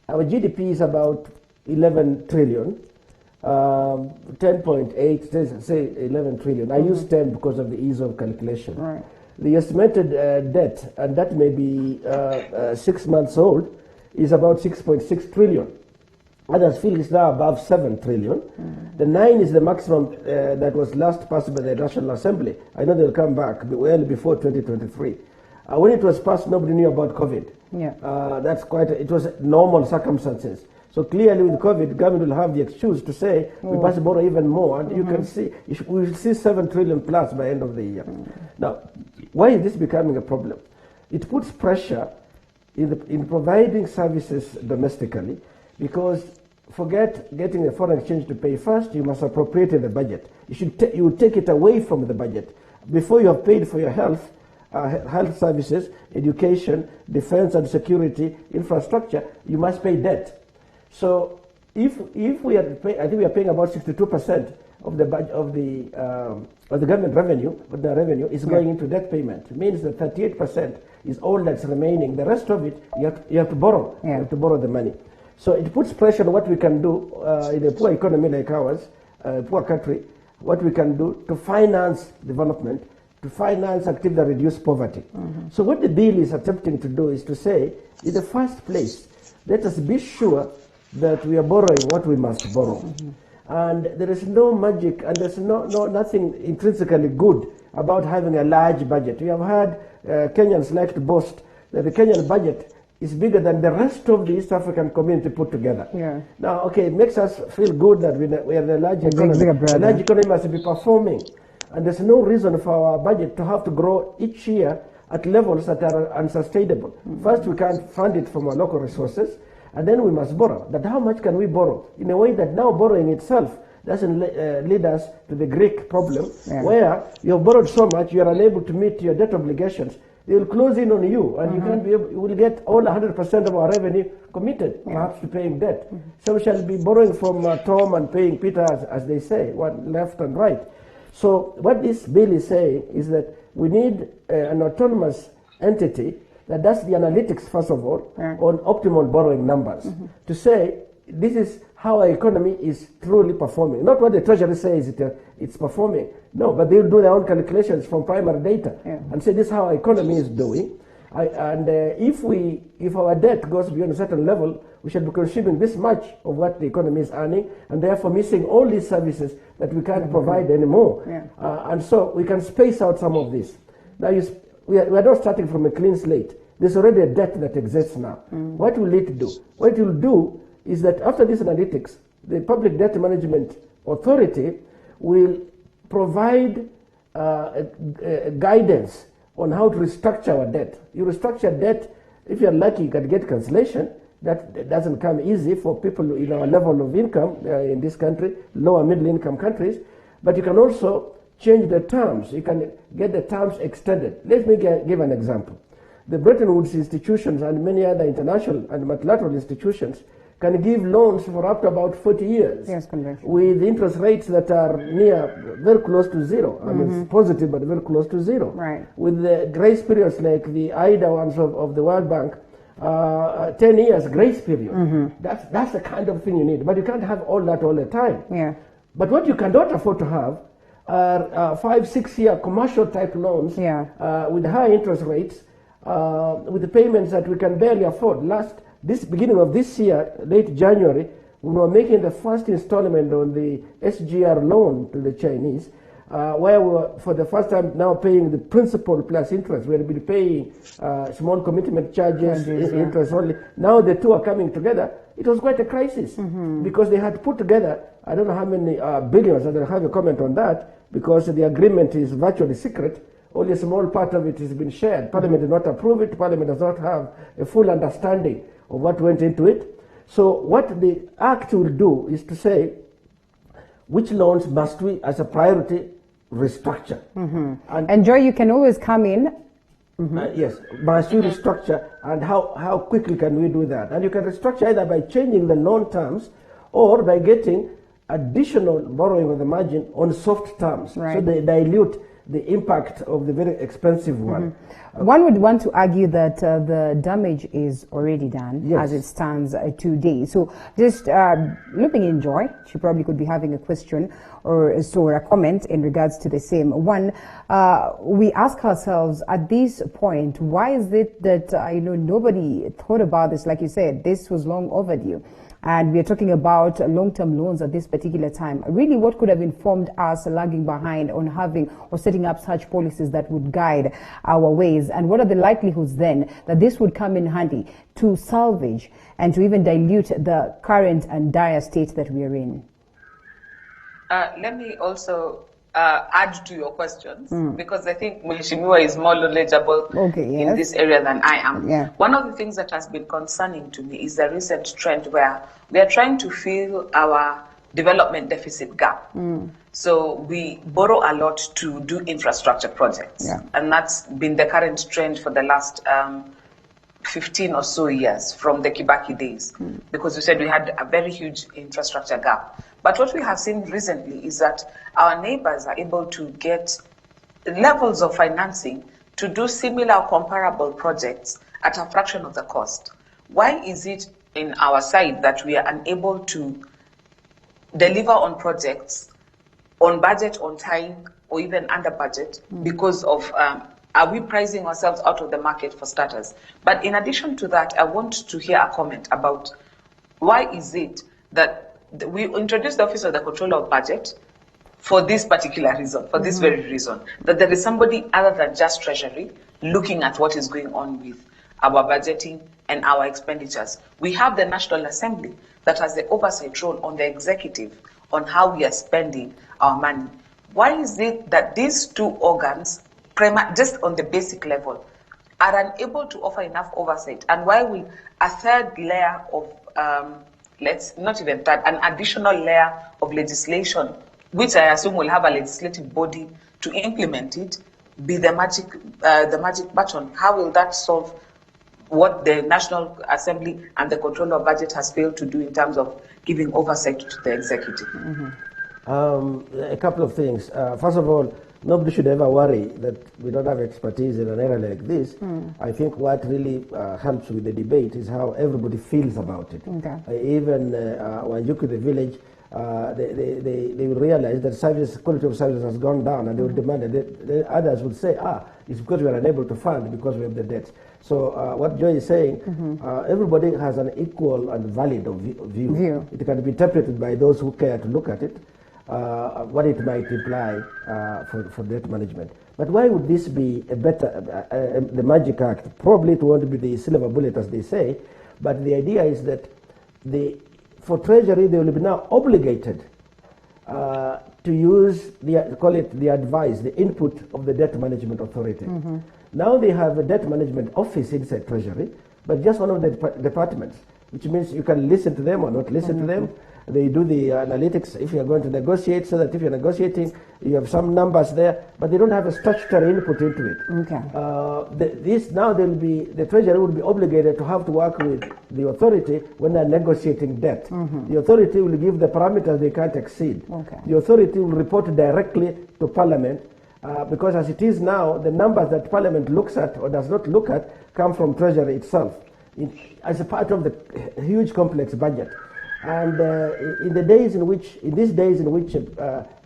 our GDP is about 11 trillion. 10.8, say 11 trillion. I use 10 because of the ease of calculation. Right. The estimated debt, and that may be 6 months old, is about 6.6 trillion. Others feel it's now above 7 trillion. The 9 is the maximum that was last passed by the National Assembly. I know they'll come back well before 2023. When it was passed, nobody knew about COVID. Yeah. It was normal circumstances. So clearly with COVID, government will have the excuse to say, we must borrow even more. And you can see, we will see 7 trillion plus by end of the year. Now, why is this becoming a problem? It puts pressure in providing services domestically, because forget getting a foreign exchange to pay first, you must appropriate the budget. You will take it away from the budget. Before you have paid for your health services, education, defense and security, infrastructure, you must pay debt. So if we are paying, I think we are paying about 62% of the budget of the government revenue, but the revenue is going into debt payment. It means that 38% is all that's remaining. The rest of it you have to borrow. You have to borrow the money. So it puts pressure on what we can do in a poor economy like ours, poor country, what we can do to finance development, to finance activity that reduce poverty. So what the bill is attempting to do is to say, in the first place, let us be sure that we are borrowing what we must borrow. And there is no magic, and there's nothing intrinsically good about having a large budget. We have heard Kenyans like to boast that the Kenyan budget is bigger than the rest of the East African community put together. Yeah. Now, okay, it makes us feel good that we are a large economy. A large economy must be performing. And there's no reason for our budget to have to grow each year at levels that are unsustainable. First, we can't fund it from our local resources, and then we must borrow. But how much can we borrow? In a way that now borrowing itself doesn't lead us to the Greek problem, where you have borrowed so much, you are unable to meet your debt obligations. They will close in on you, and you can't be able, you will get all 100% of our revenue committed, perhaps to paying debt. So we shall be borrowing from Tom and paying Peter, as they say, one left and right. So what this bill is saying is that we need an autonomous entity that does the analytics, first of all, on optimal borrowing numbers, to say this is how our economy is truly performing. Not what the Treasury says it's performing. No, but they'll do their own calculations from primary data and say this is how our economy is doing. If our debt goes beyond a certain level, we should be consuming this much of what the economy is earning, and therefore missing all these services that we can't provide anymore. And so we can space out some of this. Now, we are not starting from a clean slate. There's already a debt that exists now. What will it do? What it will do is that after this analytics, the Public Debt Management Authority will provide guidance on how to restructure our debt. You restructure debt, if you're lucky, you can get cancellation. That doesn't come easy for people in our level of income in this country, lower middle income countries. But you can also change the terms. You can get the terms extended. Let me give an example. The Bretton Woods institutions and many other international and multilateral institutions can give loans for up to about 40 years with interest rates that are very close to zero. I mean, it's positive, but very close to zero. With the grace periods like the IDA ones of the World Bank, 10 years grace period. That's the kind of thing you need. But you can't have all that all the time. But what you cannot afford to have are 5-6 year commercial type loans with high interest rates, with the payments that we can barely afford. This beginning of this year, late January, we were making the first installment on the SGR loan to the Chinese, where we were, for the first time, now paying the principal plus interest. We had been paying small commitment charges, interest only. Now the two are coming together. It was quite a crisis because they had put together, I don't know how many billions, I don't have a comment on that, because the agreement is virtually secret. Only a small part of it has been shared. Parliament did not approve it. Parliament does not have a full understanding of what went into it. So what the Act will do is to say, which loans must we, as a priority, restructure? And Joy, you can always come in. Yes, must we restructure, and how quickly can we do that? And you can restructure either by changing the loan terms or by getting additional borrowing on the margin on soft terms. So they dilute the impact of the very expensive one. One would want to argue that the damage is already done as it stands today. So just looping in Joy, she probably could be having a question or a comment in regards to the same. One, we ask ourselves at this point, why is it that nobody thought about this? Like you said, this was long overdue. And we are talking about long-term loans at this particular time. Really, what could have informed us lagging behind on having or setting up such policies that would guide our ways? And what are the likelihoods then that this would come in handy to salvage and to even dilute the current and dire state that we are in? Let me also add to your questions, because I think Mheshimiwa is more knowledgeable in this area than I am. One of the things that has been concerning to me is the recent trend where we are trying to fill our development deficit gap. So we borrow a lot to do infrastructure projects, and that's been the current trend for the last 15 or so years from the Kibaki days, because we said we had a very huge infrastructure gap. But what we have seen recently is that our neighbors are able to get levels of financing to do similar or comparable projects at a fraction of the cost. Why is it in our side that we are unable to deliver on projects on budget, on time, or even under budget because of are we pricing ourselves out of the market for starters? But in addition to that, I want to hear a comment about why is it that we introduced the Office of the Controller of Budget for this particular reason, for this very reason, that there is somebody other than just Treasury looking at what is going on with our budgeting and our expenditures. We have the National Assembly that has the oversight role on the executive on how we are spending our money. Why is it that these two organs, just on the basic level, are unable to offer enough oversight? And why will a third layer of an additional layer of legislation, which I assume will have a legislative body to implement it, be the magic button? How will that solve what the National Assembly and the Controller of Budget has failed to do in terms of giving oversight to the executive? A couple of things. First of all, nobody should ever worry that we don't have expertise in an area like this. I think what really helps with the debate is how everybody feels about it. Even Wanjuku, the village, they will realize that quality of service has gone down, and they will demand it. The others will say, it's because we are unable to fund because we have the debt. So what Joy is saying, everybody has an equal and valid view. It can be interpreted by those who care to look at it, what it might imply for debt management. But why would this be a better, the magic act? Probably it won't be the silver bullet as they say, but the idea is that for Treasury, they will be now obligated to use call it the advice, the input of the Debt Management Authority. Now they have a Debt Management Office inside Treasury, but just one of the departments, which means you can listen to them or not listen to them. They do the analytics if you are going to negotiate, so that if you're negotiating, you have some numbers there, but they don't have a statutory input into it. The Treasury will be obligated to have to work with the authority when they're negotiating debt. The authority will give the parameters they can't exceed. The authority will report directly to Parliament, because as it is now, the numbers that Parliament looks at or does not look at come from Treasury itself as a part of the huge complex budget. And in these days in which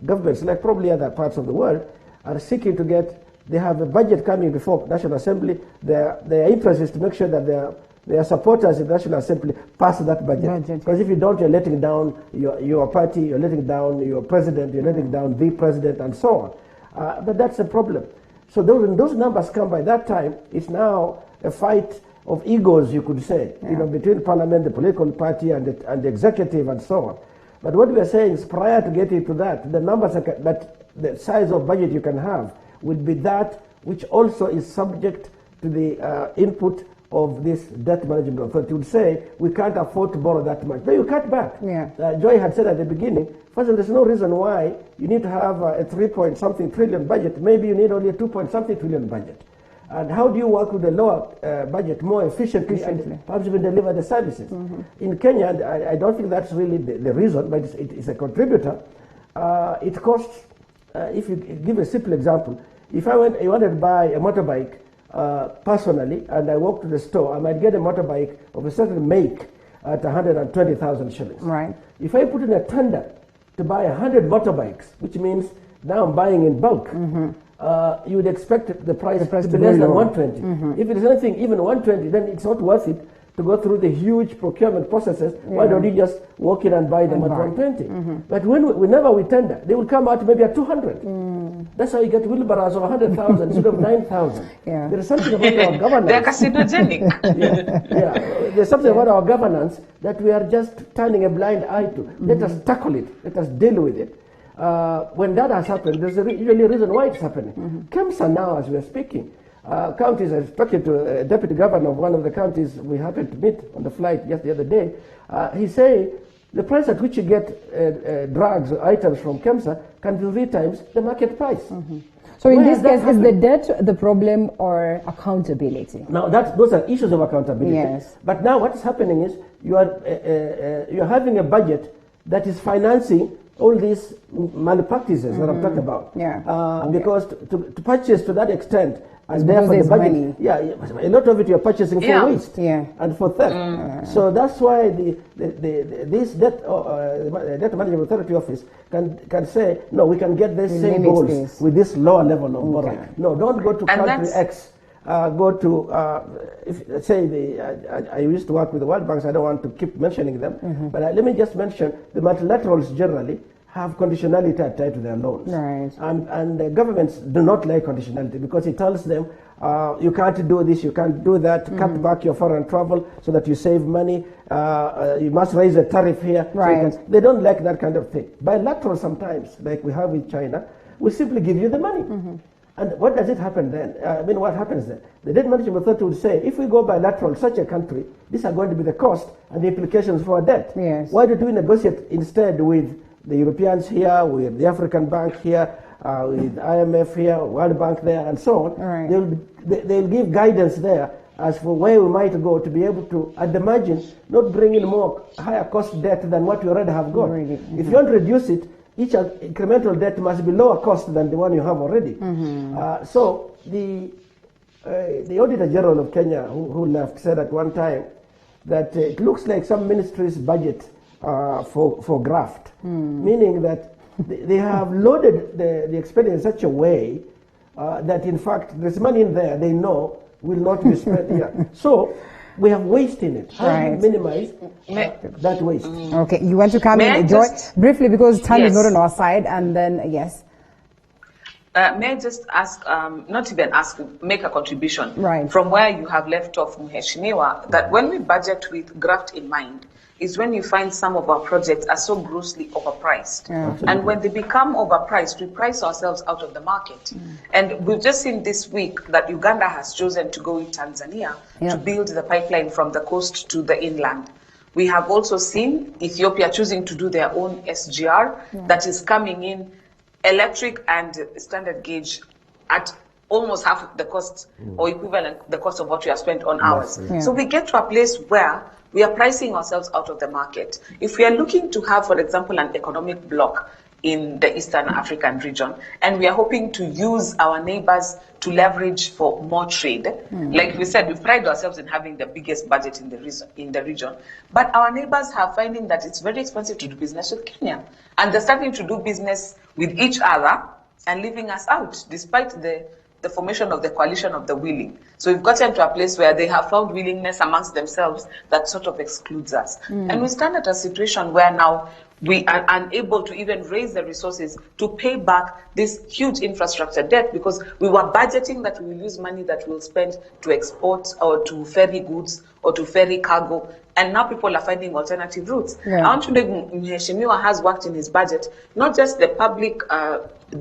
governments, like probably other parts of the world, are seeking to they have a budget coming before National Assembly, their interest is to make sure that their supporters in the National Assembly pass that budget. Because if you don't, you're letting down your party, you're letting down your president, you're letting down the president, and so on. But that's a problem. So when those numbers come by that time, it's now a fight of egos, you could say, between Parliament, the political party, and the executive, and so on. But what we are saying is, prior to getting to that, the numbers the size of budget you can have would be that which also is subject to the input of this debt management authority. Would say we can't afford to borrow that much, but you cut back. Joy had said at the beginning, first of all, there's no reason why you need to have a 3-point-something trillion budget. Maybe you need only a 2-point-something trillion budget. And how do you work with a lower budget more efficiently and perhaps even deliver the services? In Kenya, I don't think that's really the reason, but it's a contributor. It costs, if you give a simple example, if I wanted to buy a motorbike personally, and I walk to the store, I might get a motorbike of a certain make at 120,000 shillings. If I put in a tender to buy 100 motorbikes, which means now I'm buying in bulk, you would expect the price to be less than 120. If it is anything even 120, then it's not worth it to go through the huge procurement processes. Why don't you just walk in and buy them at 120? But whenever we tender, they will come out maybe at 200. That's how you get wheelbarrows of 100,000 instead of 9,000. There is something about our governance. They're carcinogenic. There's something about our governance that we are just turning a blind eye to. Let us tackle it. Let us deal with it. When that has happened, there's usually a reason why it's happening. KEMSA now, as we are speaking, counties, I spoke to a deputy governor of one of the counties we happened to meet on the flight just the other day. He said the price at which you get drugs or items from KEMSA can be 3 times the market price. So in this case, is the debt the problem or accountability? Now those are issues of accountability. But now what is happening is you're having a budget that is financing all these malpractices that I've talked about. Because to purchase to that extent, and therefore the budget, a lot of it you're purchasing for waste and for theft. So that's why this debt management authority office can say, no, we can get the same goals with this lower level of borrowing. No, don't go to country X. Go to, say, I used to work with the World Banks. I don't want to keep mentioning them, but let me just mention the multilaterals generally have conditionality tied to their loans. And the governments do not like conditionality because it tells them, you can't do this, you can't do that, cut back your foreign travel so that you save money, you must raise a tariff here. So they don't like that kind of thing. Bilateral sometimes, like we have with China, we simply give you the money. And what does it happen then? What happens then? The debt management authority would say, if we go bilateral, such a country, these are going to be the cost and the implications for our debt. Why don't we negotiate instead with the Europeans here, with the African Bank here, with IMF here, World Bank there, and so on? They'll give guidance there as for where we might go to be able to, at the margin, not bring in more higher cost debt than what we already have got. If you want to reduce it, each incremental debt must be lower cost than the one you have already. So the Auditor General of Kenya, who left, said at one time that it looks like some ministries' budget for graft, meaning that they have loaded the expenditure in such a way that in fact there's money in there they know will not be spent here. So we have waste in it. How do we minimize that waste? Okay, you want to come in, Joy, briefly, because time is not on our side, and then yes. May I just ask, not even ask, make a contribution from where you have left off, Mheshimiwa, that when we budget with graft in mind, is when you find some of our projects are so grossly overpriced. And when they become overpriced, we price ourselves out of the market. And we've just seen this week that Uganda has chosen to go with Tanzania to build the pipeline from the coast to the inland. We have also seen Ethiopia choosing to do their own SGR that is coming in electric and standard gauge at almost half the cost or equivalent the cost of what we have spent on ours. So we get to a place where we are pricing ourselves out of the market. If we are looking to have, for example, an economic bloc in the Eastern African region, and we are hoping to use our neighbors to leverage for more trade, like we said, we pride ourselves in having the biggest budget in the region, but our neighbors are finding that it's very expensive to do business with Kenya, and they're starting to do business with each other and leaving us out, despite the formation of the coalition of the willing. So we've gotten to a place where they have found willingness amongst themselves that sort of excludes us. And we stand at a situation where now we are unable to even raise the resources to pay back this huge infrastructure debt, because we were budgeting that we will use money that we'll spend to export or to ferry goods or to ferry cargo. And now people are finding alternative routes. I want to know, Mheshimiwa has worked in his budget, not just the public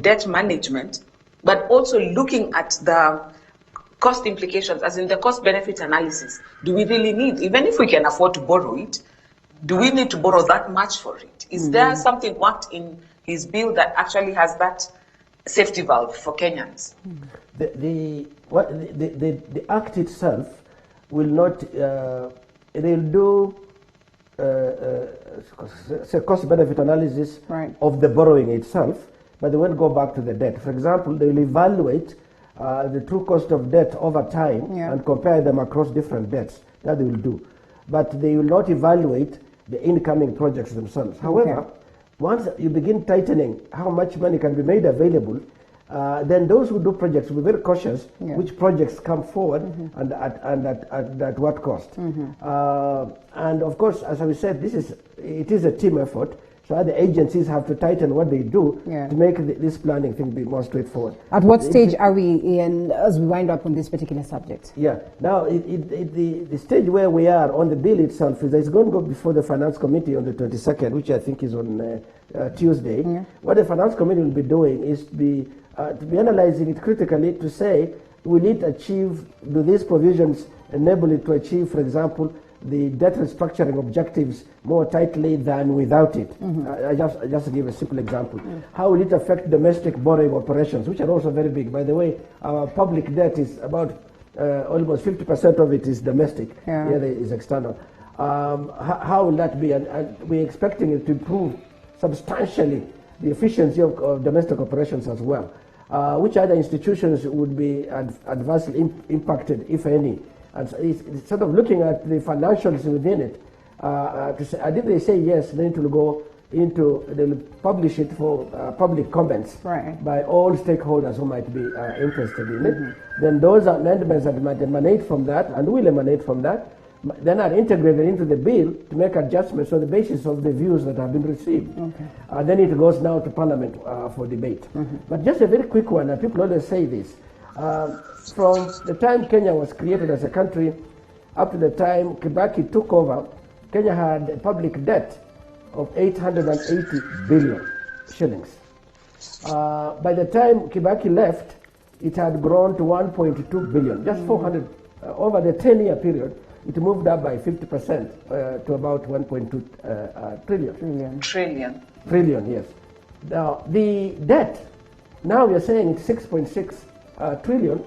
debt management, but also looking at the cost implications, as in the cost-benefit analysis. Do we really need, even if we can afford to borrow it, do we need to borrow that much for it? Is there something worked in his bill that actually has that safety valve for Kenyans? The act itself will not, it will do cost-benefit analysis of the borrowing itself, but they won't go back to the debt. For example, they will evaluate the true cost of debt over time and compare them across different debts. That they will do. But they will not evaluate the incoming projects themselves. However, once you begin tightening how much money can be made available, then those who do projects will be very cautious which projects come forward and at what cost. And of course, as I said, it is a team effort. So other agencies have to tighten what they do to make this planning thing be more straightforward. At what stage are we in as we wind up on this particular subject? Now the stage where we are on the bill itself is that it's going to go before the Finance Committee on the 22nd, which I think is on Tuesday. What the Finance Committee will be doing is to be analyzing it critically to say, will it achieve, do these provisions enable it to achieve, for example, the debt restructuring objectives more tightly than without it. I just give a simple example. How will it affect domestic borrowing operations, which are also very big? By the way, our public debt is about almost 50% of it is domestic. The other is external. How will that be? And we're expecting it to improve substantially the efficiency of domestic operations as well. Which other institutions would be adversely impacted, if any? And so it's sort of looking at the financials within it. To say, and if they say yes, then it will go into, they'll publish it for public comments by all stakeholders who might be interested in it. Then those amendments that might emanate from that and will emanate from that, then are integrated into the bill to make adjustments on the basis of the views that have been received. Then it goes now to Parliament for debate. But just a very quick one, and people always say this. From the time Kenya was created as a country up to the time Kibaki took over, Kenya had a public debt of 880 billion shillings. By the time Kibaki left, it had grown to 1.2 billion, just 400. Over the 10-year period, it moved up by 50% to about 1.2 trillion. Trillion, yes. Now, the debt, now we are saying it's 6.6 trillion.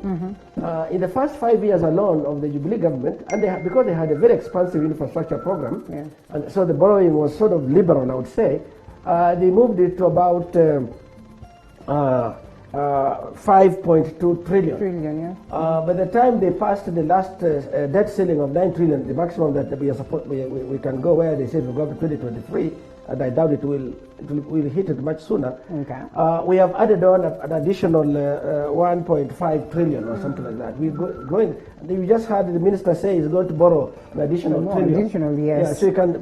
In the first 5 years alone of the Jubilee government, and because they had a very expansive infrastructure program, and so the borrowing was sort of liberal, I would say, they moved it to about 5.2 trillion. By the time they passed the last debt ceiling of 9 trillion, the maximum that we can go where they said we'll go up to 2023, and I doubt it will hit it much sooner. Okay. We have added on an additional 1.5 trillion or something like that. We're going. We just heard the minister say he's going to borrow an additional trillion. Additional, yes. Yeah, so you can,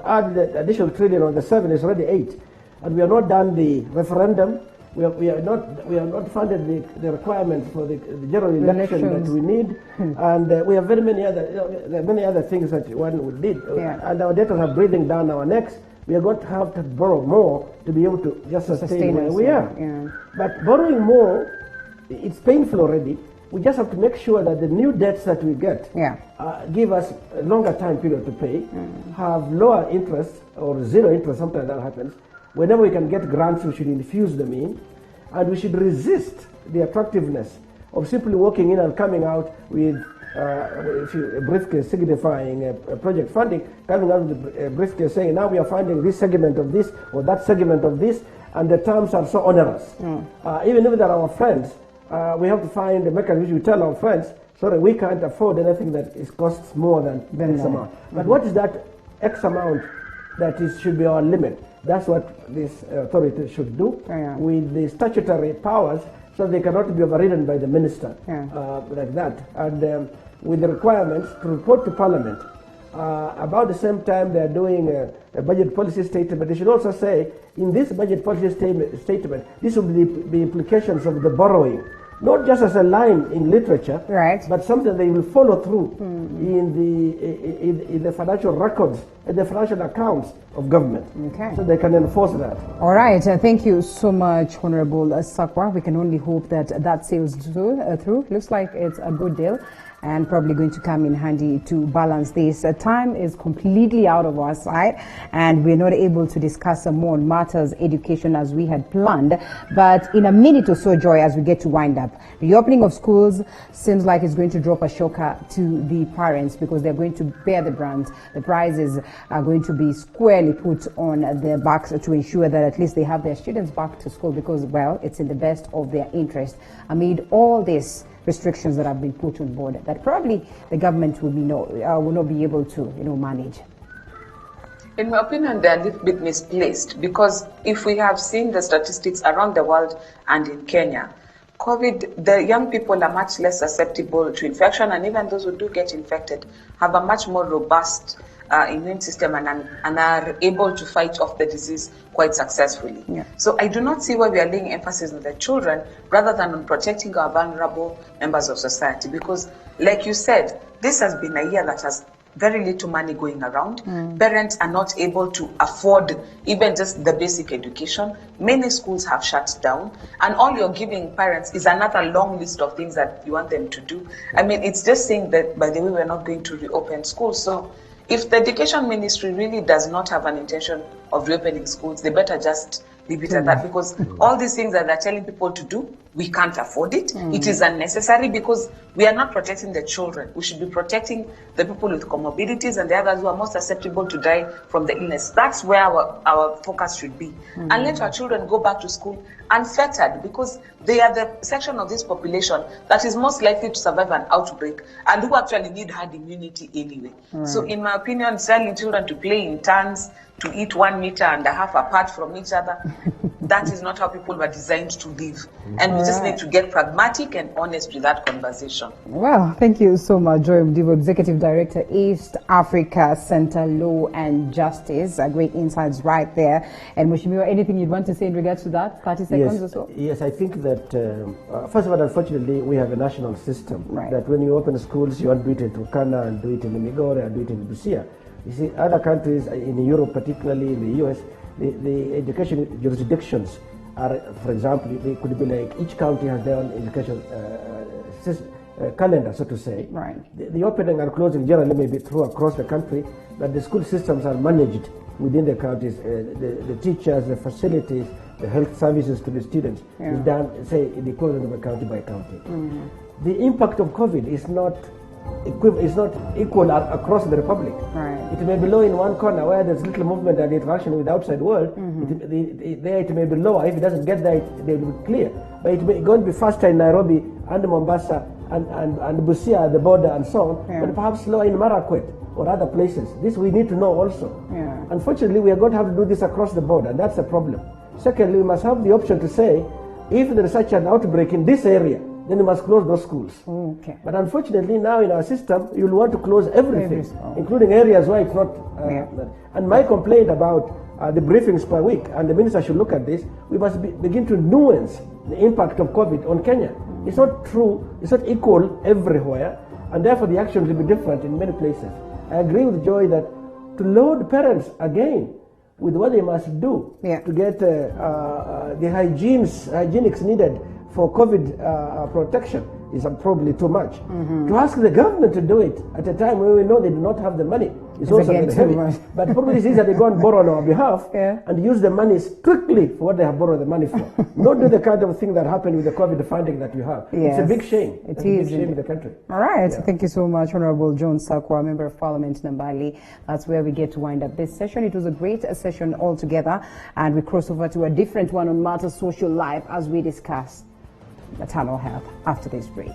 add the additional trillion on the 7 is already 8, and we have not done the referendum. We have not funded the requirements for the general election that we need, and we have very many other things that one would need. Yeah. And our debtors are breathing down our necks. We are going to have to borrow more to be able to just sustain where we are. Yeah. But borrowing more, it's painful already. We just have to make sure that the new debts that we get give us a longer time period to pay, have lower interest or zero interest, sometimes that happens. Whenever we can get grants, we should infuse them in, and we should resist the attractiveness of simply walking in and coming out with a briefcase signifying project funding, coming out with a briefcase saying, now we are funding this segment of this or that segment of this, and the terms are so onerous. Even if they're our friends, we have to find a mechanism. We tell our friends, sorry, we can't afford anything that costs more than X amount. But what is that X amount that should be our limit? That's what this authority should do with the statutory powers, so they cannot be overridden by the minister like that. And with the requirements to report to Parliament. About the same time they are doing a budget policy statement, they should also say, in this budget policy statement, this will be the implications of the borrowing. Not just as a line in literature, but something they will follow through in the financial records and the financial accounts of government. So they can enforce that. All right. Thank you so much, Honorable Sakwa. We can only hope that that sails through. Looks like it's a good deal and probably going to come in handy to balance this. Time is completely out of our sight, and we're not able to discuss some more matters education as we had planned. But in a minute or so, Joy, as we get to wind up, the opening of schools seems like it's going to drop a shocker to the parents because they're going to bear the brunt. The prizes are going to be squarely put on their backs to ensure that at least they have their students back to school because, well, it's in the best of their interest. Amid all this restrictions that have been put on board that probably the government will not be able to manage. In my opinion, they are a little bit misplaced because if we have seen the statistics around the world and in Kenya, COVID, the young people are much less susceptible to infection, and even those who do get infected have a much more robust immune system and are able to fight off the disease quite successfully. So I do not see why we are laying emphasis on the children rather than on protecting our vulnerable members of society, because like you said, this has been a year that has very little money going around. Parents are not able to afford even just the basic education. Many schools have shut down, and all you're giving parents is another long list of things that you want them to do. I mean, it's just saying that, by the way, we're not going to reopen schools. So if the education ministry really does not have an intention of reopening schools, they better just leave it at that, because all these things that they're telling people to do, we can't afford it. It is unnecessary because we are not protecting the children. We should be protecting the people with comorbidities and the others who are most susceptible to die from the illness. That's where our focus should be. And let our children go back to school unfettered, because they are the section of this population that is most likely to survive an outbreak and who actually need herd immunity anyway. So in my opinion, telling children to play in turns, to eat 1.5 meters apart from each other, that is not how people were designed to live. And we just need to get pragmatic and honest with that conversation. Well, thank you so much, Joy Mdivo, Executive Director, East Africa Center Law and Justice. Great insights right there. And Mheshimiwa, anything you'd want to say in regards to that? 30 seconds or so? Yes, I think that, first of all, unfortunately, we have a national system that when you open schools, you want to do it in Turkana and do it in Migori and do it in Busia. You see, other countries in Europe, particularly in the US, the education jurisdictions are, for example, they could be like each county has their own education calendar, so to say. The opening and closing generally may be through across the country, but the school systems are managed within the counties. The teachers, the facilities, the health services to the students is done, say, in the equivalent of a county by county. The impact of COVID is not equal across the republic. Right. It may be low in one corner where there's little movement and interaction with the outside world. There it may be lower. If it doesn't get there, they will be clear. But it may going to be faster in Nairobi and Mombasa and Busia, the border, and so on. Yeah. But perhaps slower in Marakwet or other places. This we need to know also. Yeah. Unfortunately, we are going to have to do this across the board, and that's a problem. Secondly, we must have the option to say, if there is such an outbreak in this area, then we must close those schools. Okay. But unfortunately, now in our system, you'll want to close everything, including areas where it's not. And my complaint about the briefings per week, and the minister should look at this, we must begin to nuance the impact of COVID on Kenya. It's not true, it's not equal everywhere, and therefore the actions will be different in many places. I agree with Joy that to load parents again with what they must do to get the hygienics needed for COVID protection is probably too much. To ask the government to do it at a time when we know they do not have the money is also very heavy. But probably this is that they go and borrow on our behalf and use the money strictly for what they have borrowed the money for. Not do the kind of thing that happened with the COVID funding that we have. Yes. It's a big shame. It it's is a big shame in the country. All right. Thank you so much, Honorable John Sakwa, Member of Parliament, Nambali. That's where we get to wind up this session. It was a great session altogether, and we cross over to a different one on matters social life as we discuss maternal health after this break.